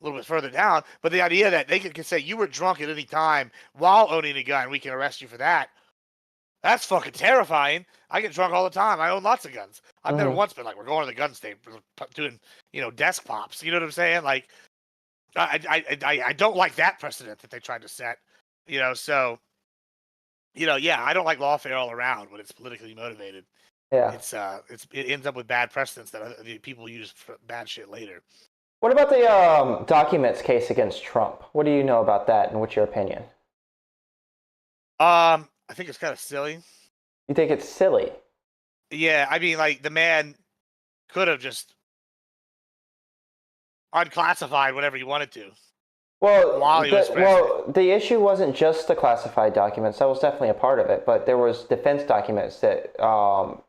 little bit further down, but the idea that they can say you were drunk at any time while owning a gun, we can arrest you for that. That's fucking terrifying. I get drunk all the time. I own lots of guns. I've never once been like, we're going to the gun state, doing, desk pops. You know what I'm saying? Like, I don't like that precedent that they tried to set. So, yeah, I don't like lawfare all around when it's politically motivated. Yeah. It ends up with bad precedents that people use for bad shit later. What about the documents case against Trump? What do you know about that, and what's your opinion? I think it's kind of silly. You think it's silly? Yeah, I mean, like, the man could have just unclassified whatever he wanted to. Well, while he was president. The issue wasn't just the classified documents. That was definitely a part of it. But there was defense documents that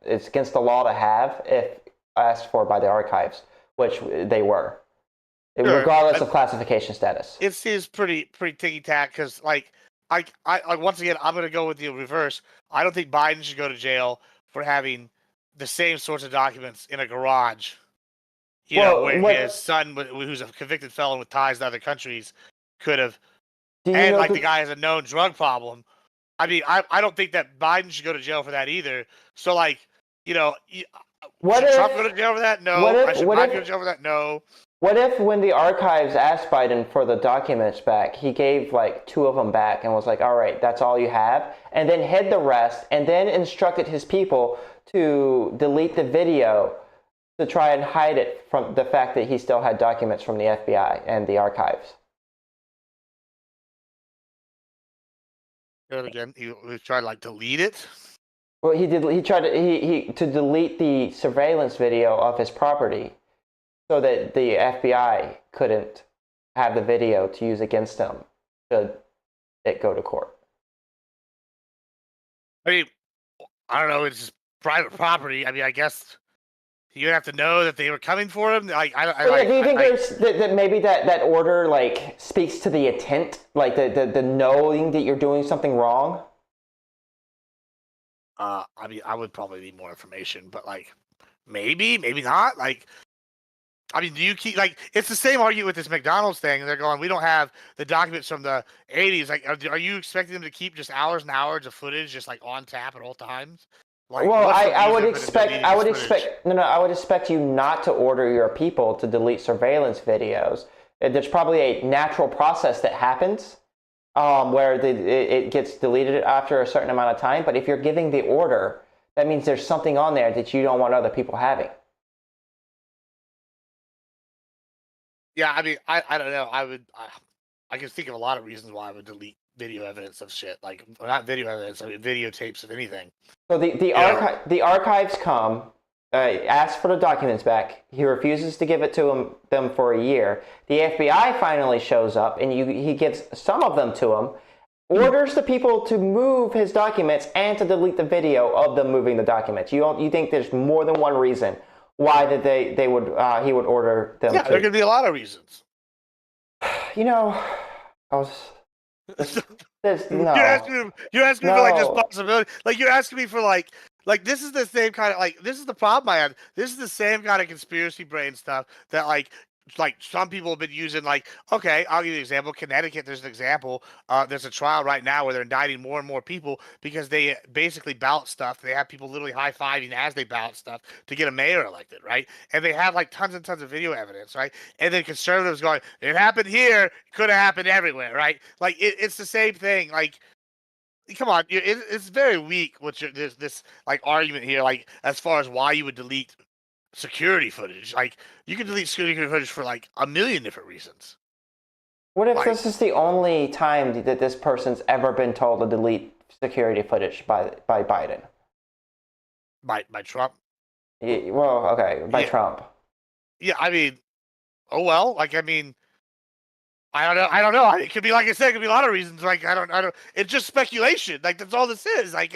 it's against the law to have if asked for by the archives, which they were. Sure. Regardless of classification status. It seems pretty ticky-tack, because, like, I once again, I'm going to go with the reverse. I don't think Biden should go to jail for having the same sorts of documents in a garage, where his son, who's a convicted felon with ties to other countries, could have. And, like, the guy has a known drug problem. I mean, I don't think that Biden should go to jail for that either. So, like, should Trump go to jail for that? No. Should Biden go to jail for that? No. What if when the archives asked Biden for the documents back, he gave like 2 of them back and was like, all right, that's all you have, and then hid the rest, and then instructed his people to delete the video to try and hide it from the fact that he still had documents from the FBI and the archives? Again, he tried to, like, delete it? Well, he did. He tried to delete the surveillance video of his property, so that the FBI couldn't have the video to use against him should it go to court. I mean, I don't know. It's just private property. I mean, I guess you have to know that they were coming for him. Do you think that maybe that order, like, speaks to the intent, like the knowing that you're doing something wrong? I mean, I would probably need more information, but, like, maybe not. Like, I mean, do you keep, like, it's the same argument with this McDonald's thing. They're going, we don't have the documents from the 80s. Like, are you expecting them to keep just hours and hours of footage just, like, on tap at all times? Like, well, I would expect you not to order your people to delete surveillance videos. There's probably a natural process that happens where it gets deleted after a certain amount of time. But if you're giving the order, that means there's something on there that you don't want other people having. Yeah, I mean, I don't know. I can think of a lot of reasons why I would delete video evidence of shit. Like, not video evidence, I mean, videotapes of anything. So the archives come, asks for the documents back. He refuses to give it to them for a year. The FBI finally shows up, and he gives some of them to him, orders the people to move his documents and to delete the video of them moving the documents. You think there's more than one reason why that he would order them? Yeah, there could be a lot of reasons. No. You're asking me for, like, this possibility. Like, you're asking me for, like this is the same kind of, like, this is the problem I have. This is the same kind of conspiracy brain stuff that, like, like some people have been using like, okay, I'll give you an example. Connecticut, there's an example. There's a trial right now where they're indicting more and more people because they basically ballot stuff. They have people literally high-fiving as they ballot stuff to get a mayor elected, right? And they have like tons and tons of video evidence, right? And then conservatives going, it happened here, could have happened everywhere, right? Like it's the same thing. Like, come on, it's very weak. This like argument here, like as far as why you would delete security footage. Like you can delete security footage for like a million different reasons. What if Like this is the only time that this person's ever been told to delete security footage by Biden? by Trump? Well, okay, by Yeah, Trump. yeah. I mean, oh well. Like I mean, I don't know. I don't know. It could be like I said. It could be a lot of reasons. Like I don't. It's just speculation. Like that's all this is. Like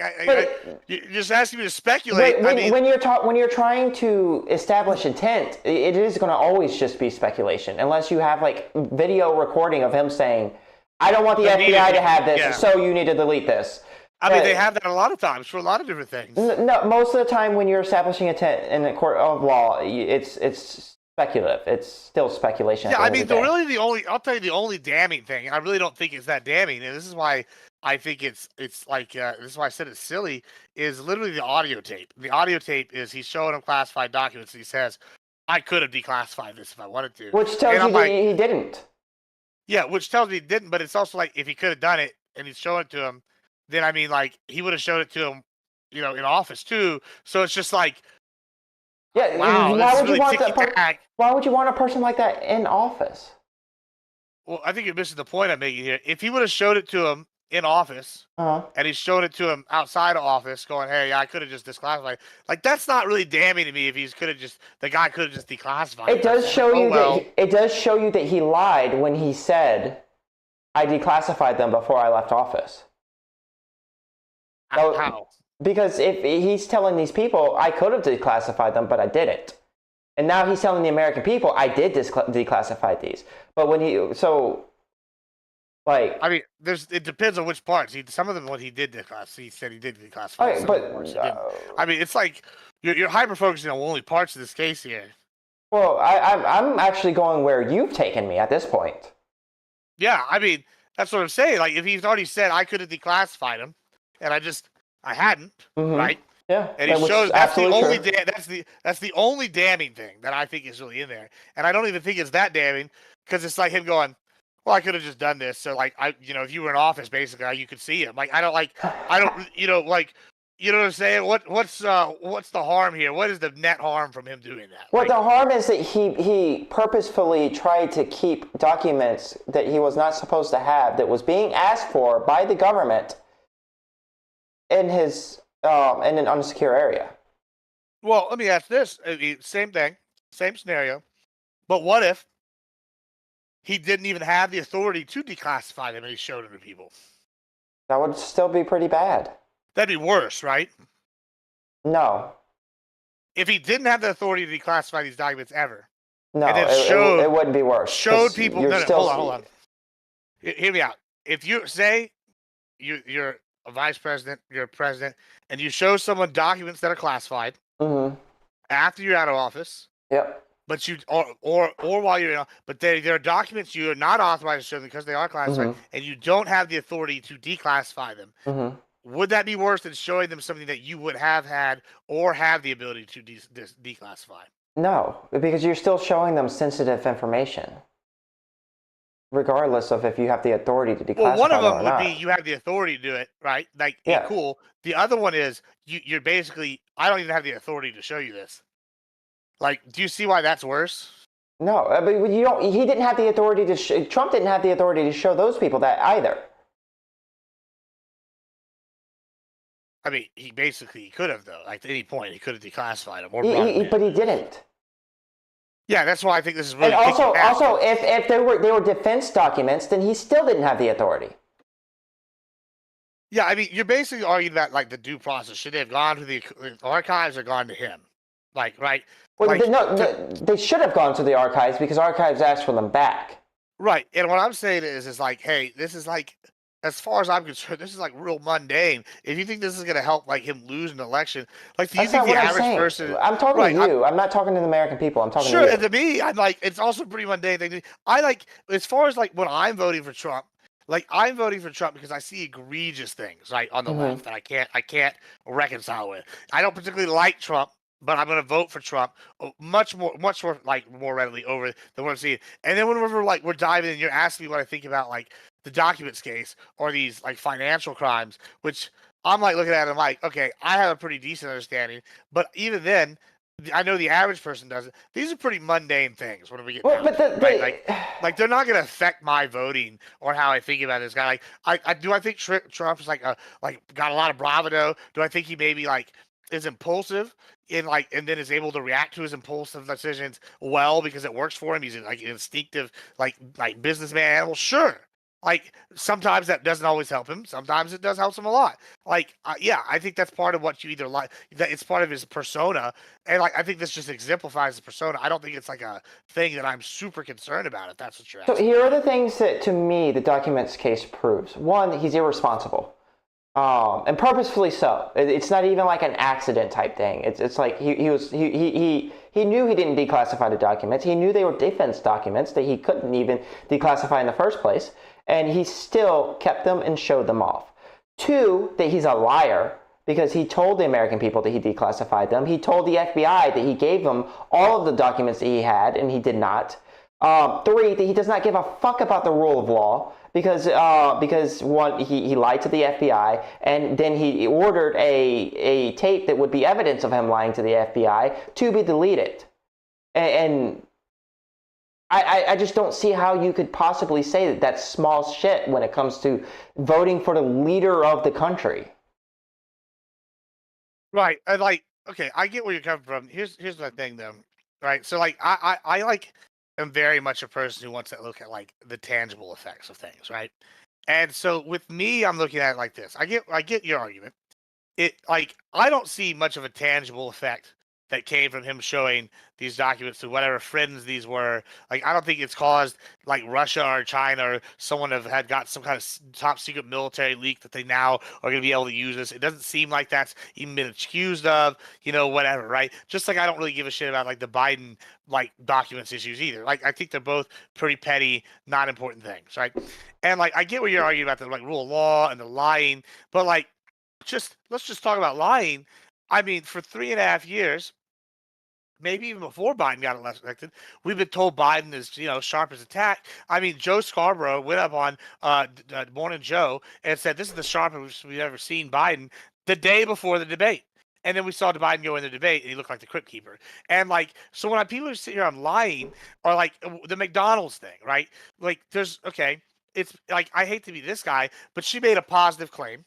you're just asking me to speculate. When you're trying to establish intent, it is going to always just be speculation, unless you have like video recording of him saying, "I don't want the FBI to have this, so you need to delete this." I mean, they have that a lot of times for a lot of different things. No, most of the time when you're establishing intent in a court of law, it's speculative. It's still speculation. Yeah, I mean, I'll tell you the only damning thing, and I really don't think it's that damning, and this is why I think it's like, this is why I said it's silly, is literally the audio tape. The audio tape is he's showing him classified documents, and he says, I could have declassified this if I wanted to. Which tells you that he didn't. Yeah, which tells me he didn't, but it's also like, if he could have done it, and he's showing it to him, then, I mean, like, he would have showed it to him, in office, too. So it's just like, yeah, wow, why would you want a person like that in office? Well, I think you're missing the point I'm making here. If he would have showed it to him in office, and he showed it to him outside of office, going, "Hey, I could have just disclassified." Like that's not really damning to me. If the guy could have just declassified. It does show you that he lied when he said, "I declassified them before I left office." How? Because if he's telling these people, I could have declassified them, but I didn't. And now he's telling the American people, I did declassify these. But when I mean, it depends on which parts. Some of them, what he did declassify, he said he did declassify. Okay, but I mean, it's like you're hyper focusing on only parts of this case here. Well, I'm actually going where you've taken me at this point. Yeah, I mean, that's what I'm saying. Like, if he's already said I could have declassified him, and I hadn't, right? Yeah, and he shows that's the only damning thing that I think is really in there, and I don't even think it's that damning because it's like him going, "Well, I could have just done this." So like if you were in office, basically, you could see him. Like I don't, you know what I'm saying? What's the harm here? What is the net harm from him doing that? Well, the harm is that he purposefully tried to keep documents that he was not supposed to have, that was being asked for by the government, in his in an unsecure area. Well, let me ask this: same thing, same scenario, but what if he didn't even have the authority to declassify them and he showed them to people? That would still be pretty bad. That'd be worse, right? No. If he didn't have the authority to declassify these documents ever, no, and then it wouldn't be worse. Showed people. No, hold on. Hear me out. If you say you're a vice president, you're a president, and you show someone documents that are classified after you're out of office. Yep. But or while you're in, but there are documents you are not authorized to show them because they are classified, and you don't have the authority to declassify them. Would that be worse than showing them something that you would have had or have the ability to declassify? No, because you're still showing them sensitive information, regardless of if you have the authority to declassify. Well, one of them would be you have the authority to do it, right? Like, yeah, cool. The other one is you're basically, I don't even have the authority to show you this. Like, do you see why that's worse? No, but you don't. He didn't have the authority to. Trump didn't have the authority to show those people that either. I mean, he basically could have, though. Like, at any point, he could have declassified them. But he didn't. Yeah, that's why I think this is really. And also, if they were defense documents, then he still didn't have the authority. Yeah, I mean, you're basically arguing that, like, the due process should have gone to the archives or gone to him, like, right? Well, they should have gone to the archives because archives asked for them back. Right, and what I'm saying is like, hey, this is like, as far as I'm concerned, this is like real mundane. If you think this is going to help like him lose an election, like do you That's think not the what I'm average saying. person, I'm talking to right? you. I'm not talking to the American people. I'm talking to Sure, you. and to me, I'm like, it's also a pretty mundane thing. I like, as far as like when I'm voting for Trump, like I'm voting for Trump because I see egregious things right on the Hmm. left that I can't reconcile with. I don't particularly like Trump, but I'm going to vote for Trump much more like more readily over than what I'm seeing. And then whenever like we're diving in, you're asking me what I think about like the documents case or these like financial crimes, which I'm like looking at it, I'm like, okay, I have a pretty decent understanding, but even then I know the average person doesn't. These are pretty mundane things when we get Well, down but to it, right? Like, the like they're not going to affect my voting or how I think about this guy. Like, I think Trump's like got a lot of bravado. Do I think he maybe like is impulsive in like and then is able to react to his impulsive decisions well because it works for him? He's like an instinctive like businessman animal. Sure. Like sometimes that doesn't always help him. Sometimes it does help him a lot. Like yeah, I think that's part of what you either like. That it's part of his persona, and like I think this just exemplifies the persona. I don't think it's like a thing that I'm super concerned about. If that's what you're So asking. here are the things that, to me, the documents case proves. One, he's irresponsible, and purposefully so. It's not even like an accident type thing. It's like he knew he didn't declassify the documents. He knew they were defense documents that he couldn't even declassify in the first place, and he still kept them and showed them off. Two, that he's a liar because he told the American people that he declassified them. He told the FBI that he gave them all of the documents that he had, and he did not. Three, that he does not give a fuck about the rule of law because one, he lied to the FBI, and then he ordered a tape that would be evidence of him lying to the FBI to be deleted. And I just don't see how you could possibly say that that's small shit when it comes to voting for the leader of the country. Right. And like, okay, I get where you're coming from. Here's my thing though. Right. So like I like am very much a person who wants to look at like the tangible effects of things, right? And so with me, I'm looking at it like this. I get your argument. It like I don't see much of a tangible effect that came from him showing these documents to whatever friends these were. Like I don't think it's caused like Russia or China or someone had got some kind of top secret military leak that they now are going to be able to use this. It doesn't seem like that's even been accused of, whatever, right? Just like I don't really give a shit about like the Biden like documents issues either. Like I think they're both pretty petty, not important things, right? And like I get what you're arguing about the like rule of law and the lying, but like just let's just talk about lying. I mean, for 3.5 years, maybe even before Biden got elected, we've been told Biden is, sharp as a tack. I mean, Joe Scarborough went up on Morning Joe and said, "This is the sharpest we've ever seen Biden," the day before the debate. And then we saw Biden go in the debate, and he looked like the Crypt Keeper. And like, so when people sit here, I'm lying, or like the McDonald's thing, right? Like, it's like I hate to be this guy, but she made a positive claim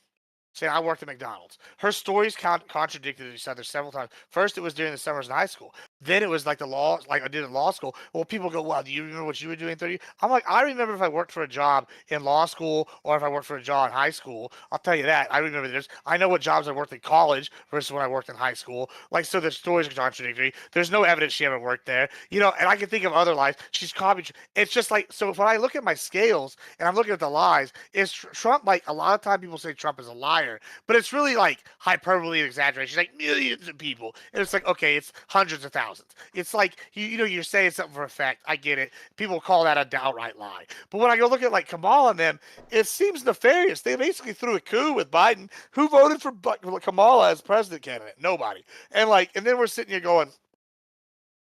saying I worked at McDonald's. Her stories contradicted each other several times. First, it was during the summers in high school. Then it was like the law, like I did in law school. Well, people go, "Well, do you remember what you were doing 30?" I'm like, I remember if I worked for a job in law school or if I worked for a job in high school. I'll tell you that. I remember this. I know what jobs I worked in college versus when I worked in high school. Like, so the stories are contradictory. There's no evidence she ever worked there. And I can think of other lies. She's copied. It's just like, so when I look at my scales and I'm looking at the lies, is Trump, like a lot of time people say Trump is a liar, but it's really like hyperbole and exaggeration. Like millions of people, and it's like, okay, it's hundreds of thousands. It's like you're saying something for effect. I get it. People call that a downright lie. But when I go look at like Kamala and them, it seems nefarious. They basically threw a coup with Biden. Who voted for Kamala as president candidate? Nobody. And then we're sitting here going,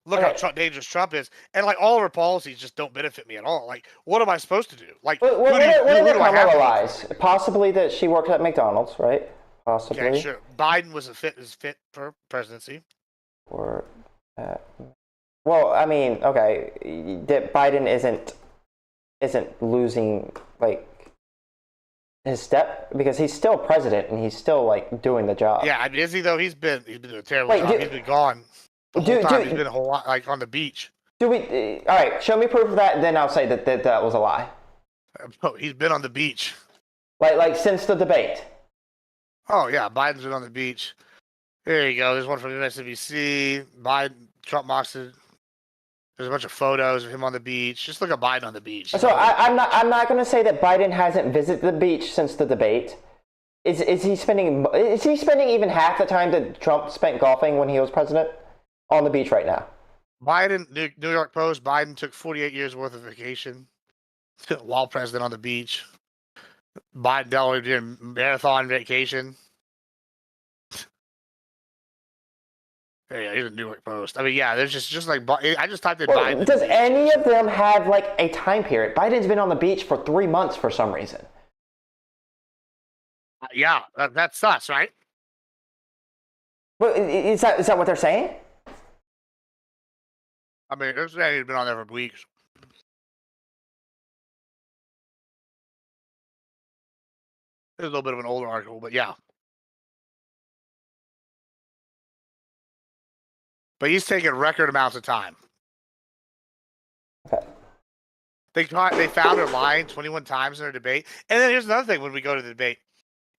look how Okay. dangerous Trump is, and like all of her policies just don't benefit me at all. Like, what am I supposed to do? Like, What are who the do I have Kamala to vote lies? for? Possibly that she worked at McDonald's, right? Okay, Possibly. sure. Biden was fit for presidency. Or, uh, well, I mean, okay, that Biden isn't losing like his step because he's still president and he's still like doing the job. Yeah, I mean, is he though? He's been doing a terrible Wait, job. He's been gone the whole time. He's been a whole lot like on the beach. do we? All right, show me proof of that, and then I'll say that was a lie. He's been on the beach. Like since the debate. Oh yeah, Biden's been on the beach. There you go. There's one from MSNBC. Trump mocks it. There's a bunch of photos of him on the beach. Just look at Biden on the beach. So I'm not going to say that Biden hasn't visited the beach since the debate. Is he spending even half the time that Trump spent golfing when he was president on the beach right now? Biden, New York Post, Biden took 48 years worth of vacation while president on the beach. Biden Delaware doing marathon vacation. Yeah, he's a New York Post. I mean, yeah, there's just like I just typed in Biden. Does any of them have like a time period? Biden's been on the beach for 3 months for some reason. Yeah, that's sus, right? But is that what they're saying? I mean, he's been on there for weeks. It's a little bit of an older article, but yeah. But he's taking record amounts of time. Okay. They found her lying 21 times in her debate. And then here's another thing when we go to the debate.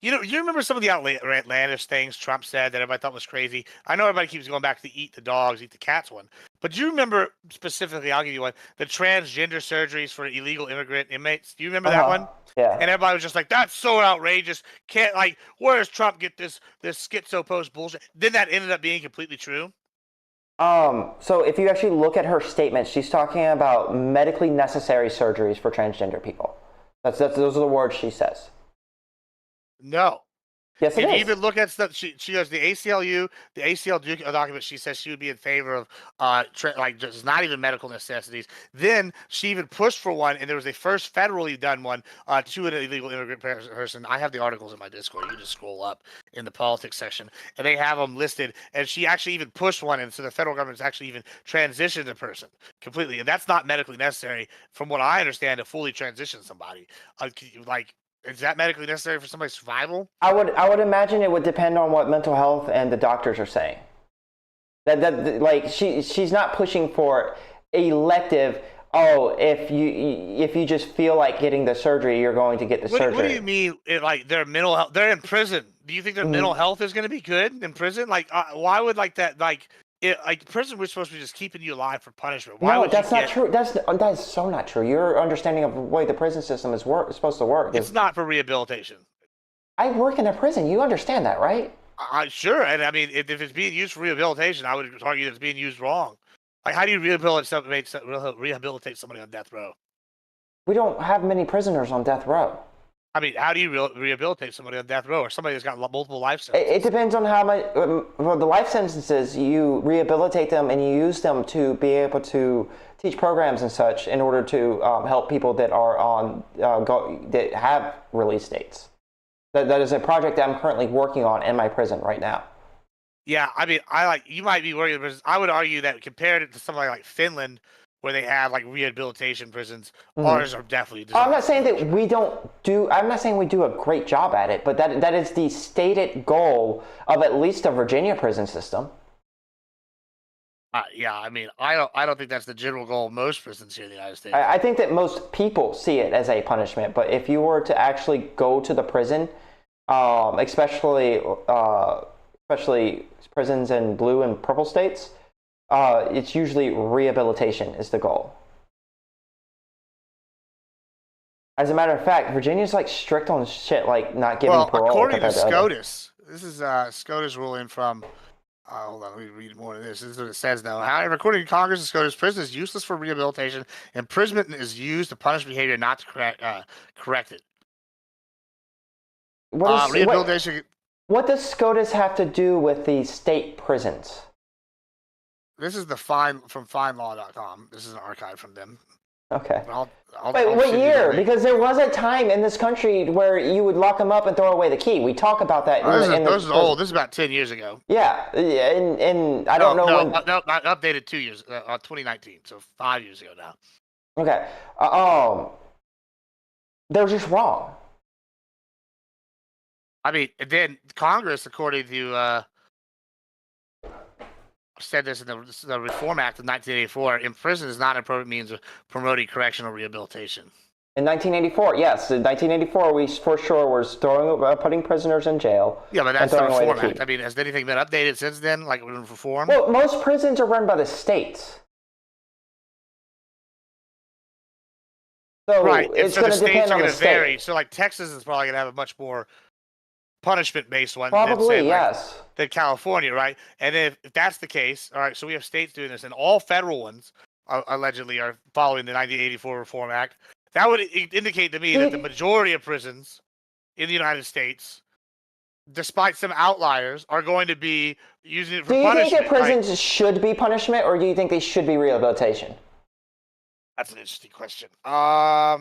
You remember some of the outlandish things Trump said that everybody thought was crazy? I know everybody keeps going back to the eat the dogs, eat the cats one. But do you remember specifically, I'll give you one, the transgender surgeries for illegal immigrant inmates? Do you remember that one? Yeah. And everybody was just like, that's so outrageous. Can't, like, where does Trump get this schizo post bullshit? Then that ended up being completely true. So if you actually look at her statement, she's talking about medically necessary surgeries for transgender people. Those are the words she says. No. Yes, it if is. you even look at stuff, she goes the ACLU, the ACL document. She says she would be in favor of like just not even medical necessities. Then she even pushed for one, and there was a first federally done one to an illegal immigrant person. I have the articles in my Discord. You can just scroll up in the politics section, and they have them listed. And she actually even pushed one, and so the federal government's actually even transitioned the person completely, and that's not medically necessary, from what I understand, to fully transition somebody. Is that medically necessary for somebody's survival? I would imagine it would depend on what mental health and the doctors are saying. That like she's not pushing for elective. Oh, if you just feel like getting the surgery, you're going to get the surgery. What do you mean? Their mental health? They're in prison. Do you think their mental health is going to be good in prison? Like, why would prison was supposed to be just keeping you alive for punishment? No, that's not true. That is so not true. Your understanding of the way the prison system is supposed to work. It's not for rehabilitation. I work in a prison. You understand that, right? Sure. And I mean, if it's being used for rehabilitation, I would argue that it's being used wrong. Like, how do you rehabilitate somebody on death row? We don't have many prisoners on death row. I mean, how do you rehabilitate somebody on death row or somebody that's got multiple life sentences? It depends on how much. For the life sentences, you rehabilitate them and you use them to be able to teach programs and such in order to help people that are on that have release dates. That is a project that I'm currently working on in my prison right now. Yeah, I mean, you might be worried, but I would argue that compared it to somebody like Finland, where they have like rehabilitation prisons, ours are definitely. I'm not saying that we don't do. I'm not saying we do a great job at it, but that is the stated goal of at least a Virginia prison system. Yeah, I mean, I don't think that's the general goal of most prisons here in the United States. I think that most people see it as a punishment, but if you were to actually go to the prison, especially prisons in blue and purple states, it's usually rehabilitation is the goal. As a matter of fact, Virginia's like strict on shit like not giving parole. According to SCOTUS, this is SCOTUS ruling from. Hold on, let me read more of this. This is what it says now. However, according to Congress, SCOTUS, prison is useless for rehabilitation. Imprisonment is used to punish behavior, not to correct it. Rehabilitation. What does SCOTUS have to do with the state prisons? This is the fine from FineLaw.com. This is an archive from them. Okay. Wait, what year? Because there was a time in this country where you would lock them up and throw away the key. We talk about that. This is old. This is about 10 years ago. Yeah, and I don't know when. No, not updated 2 years. 2019, so 5 years ago now. Okay. They're just wrong. I mean, then Congress, according to said this in the Reform Act of 1984, in prison is not an appropriate means of promoting correctional rehabilitation. In 1984, yes. In 1984, we for sure was putting prisoners in jail. Yeah, but that's the Reform Act. I mean, has anything been updated since then, like with Reform? Well, most prisons are run by the states. Right, So and it's so the going to states depend are on going the to vary. state. So like Texas is probably going to have a much more punishment-based one than say Probably, like yes. than California, right? And if that's the case, all right, so we have states doing this, and all federal ones allegedly are following the 1984 Reform Act. That would indicate to me Do that the you, majority of prisons in the United States, despite some outliers, are going to be using it for do you think that punishment. Like prisons should be punishment, or do you think they should be rehabilitation? that's an interesting question. I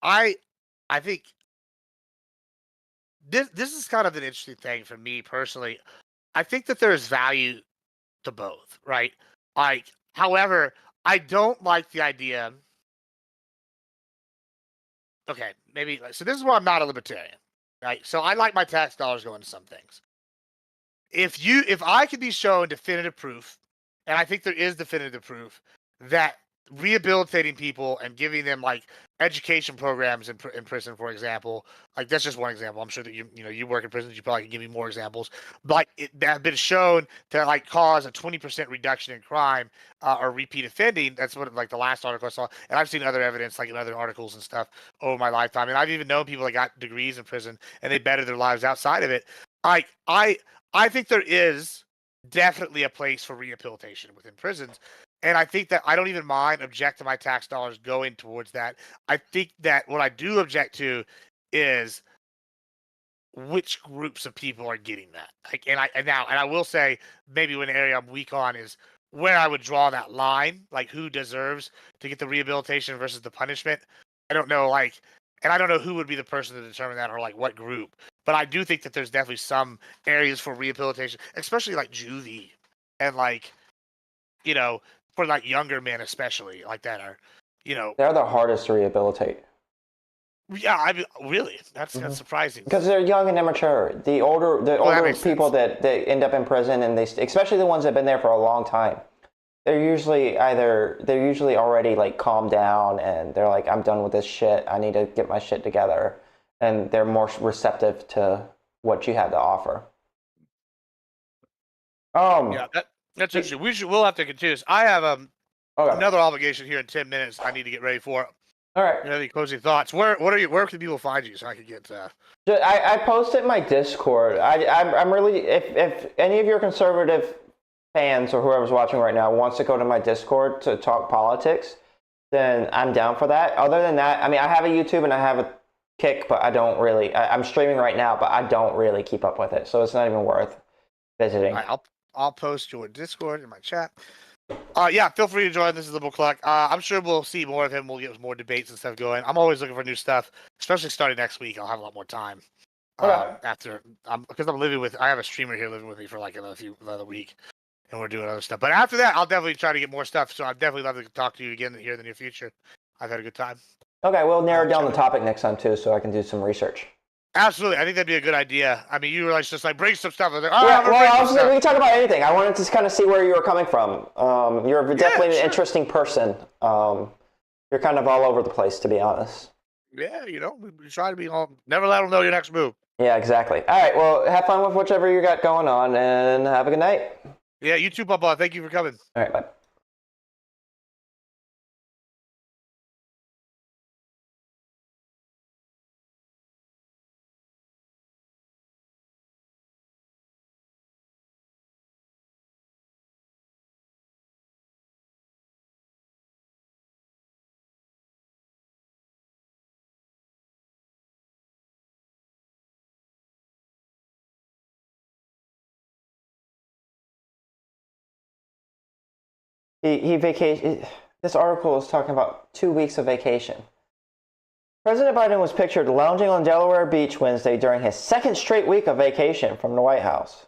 I think this is kind of an interesting thing for me personally. I think that there's value to both, right? Like, however, I don't like the idea. Okay, maybe so. This is why I'm not a libertarian, right? So I like my tax dollars going to some things. If I could be shown definitive proof, and I think there is definitive proof that rehabilitating people and giving them like education programs in prison, for example, like that's just one example. I'm sure that you work in prisons, you probably can give me more examples. But like that have been shown to like cause a 20% reduction in crime or repeat offending. That's what like the last article I saw, and I've seen other evidence like in other articles and stuff over my lifetime. And I've even known people that got degrees in prison and they bettered their lives outside of it. Like I think there is definitely a place for rehabilitation within prisons. And I think that I don't even mind object to my tax dollars going towards that. I think that what I do object to is which groups of people are getting that. Like, and I will say maybe one area I'm weak on is where I would draw that line, like who deserves to get the rehabilitation versus the punishment. I don't know, like, and I don't know who would be the person to determine that or like what group. But I do think that there's definitely some areas for rehabilitation, especially like juvie and like for like younger men especially like that are, you know, They're the hardest to rehabilitate. yeah. I mean, really, that's surprising. Because they're young and immature. The Well, that older makes people sense. that end up in prison, and especially the ones that have been there for a long time, they're usually already like calmed down, and they're like, I'm done with this shit. I need to get my shit together, and they're more receptive to what you have to offer. Um. Yeah, that's interesting. We'll have to continue this. I have Okay. another obligation here in 10 minutes. I need to get ready for. All right. You have any closing thoughts? Where can people find you so I can get? I posted my Discord. I'm really if any of your conservative fans or whoever's watching right now wants to go to my Discord to talk politics, then I'm down for that. Other than that, I mean, I have a YouTube and I have a Kick, but I don't really. I'm streaming right now, but I don't really keep up with it, so it's not even worth visiting. All right, I'll post your Discord in my chat. Yeah, feel free to join. This is Liberal Cluck. I'm sure we'll see more of him. We'll get more debates and stuff going. I'm always looking for new stuff, especially starting next week. I'll have a lot more time. Okay. After because I have a streamer here living with me for like another week, and we're doing other stuff. But after that, I'll definitely try to get more stuff. So I'd definitely love to talk to you again here in the near future. I've had a good time. Okay, we'll narrow down the Chatting. topic next time too, so I can do some research. Absolutely, I think that'd be a good idea. I mean, you were like just like bring some stuff. I was like, Yeah, I'm gonna bring well, some we stuff. can talk about anything. I wanted to kind of see where you were coming from. You're definitely an Sure. interesting person. You're kind of all over the place, to be honest. Yeah, we try to be all. Never let them know your next move. Yeah, exactly. All right, well, have fun with whichever you got going on, and have a good night. Yeah, you too, Papa. Thank you for coming. All right, bye. He vacation. This article is talking about 2 weeks of vacation. President Biden was pictured lounging on Delaware Beach Wednesday during his second straight week of vacation from the White House.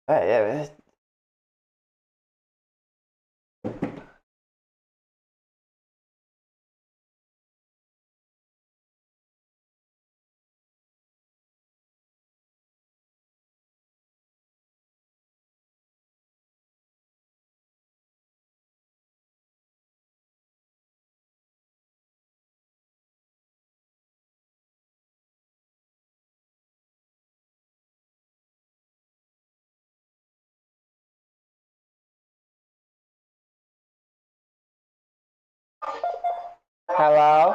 Yeah, Hello?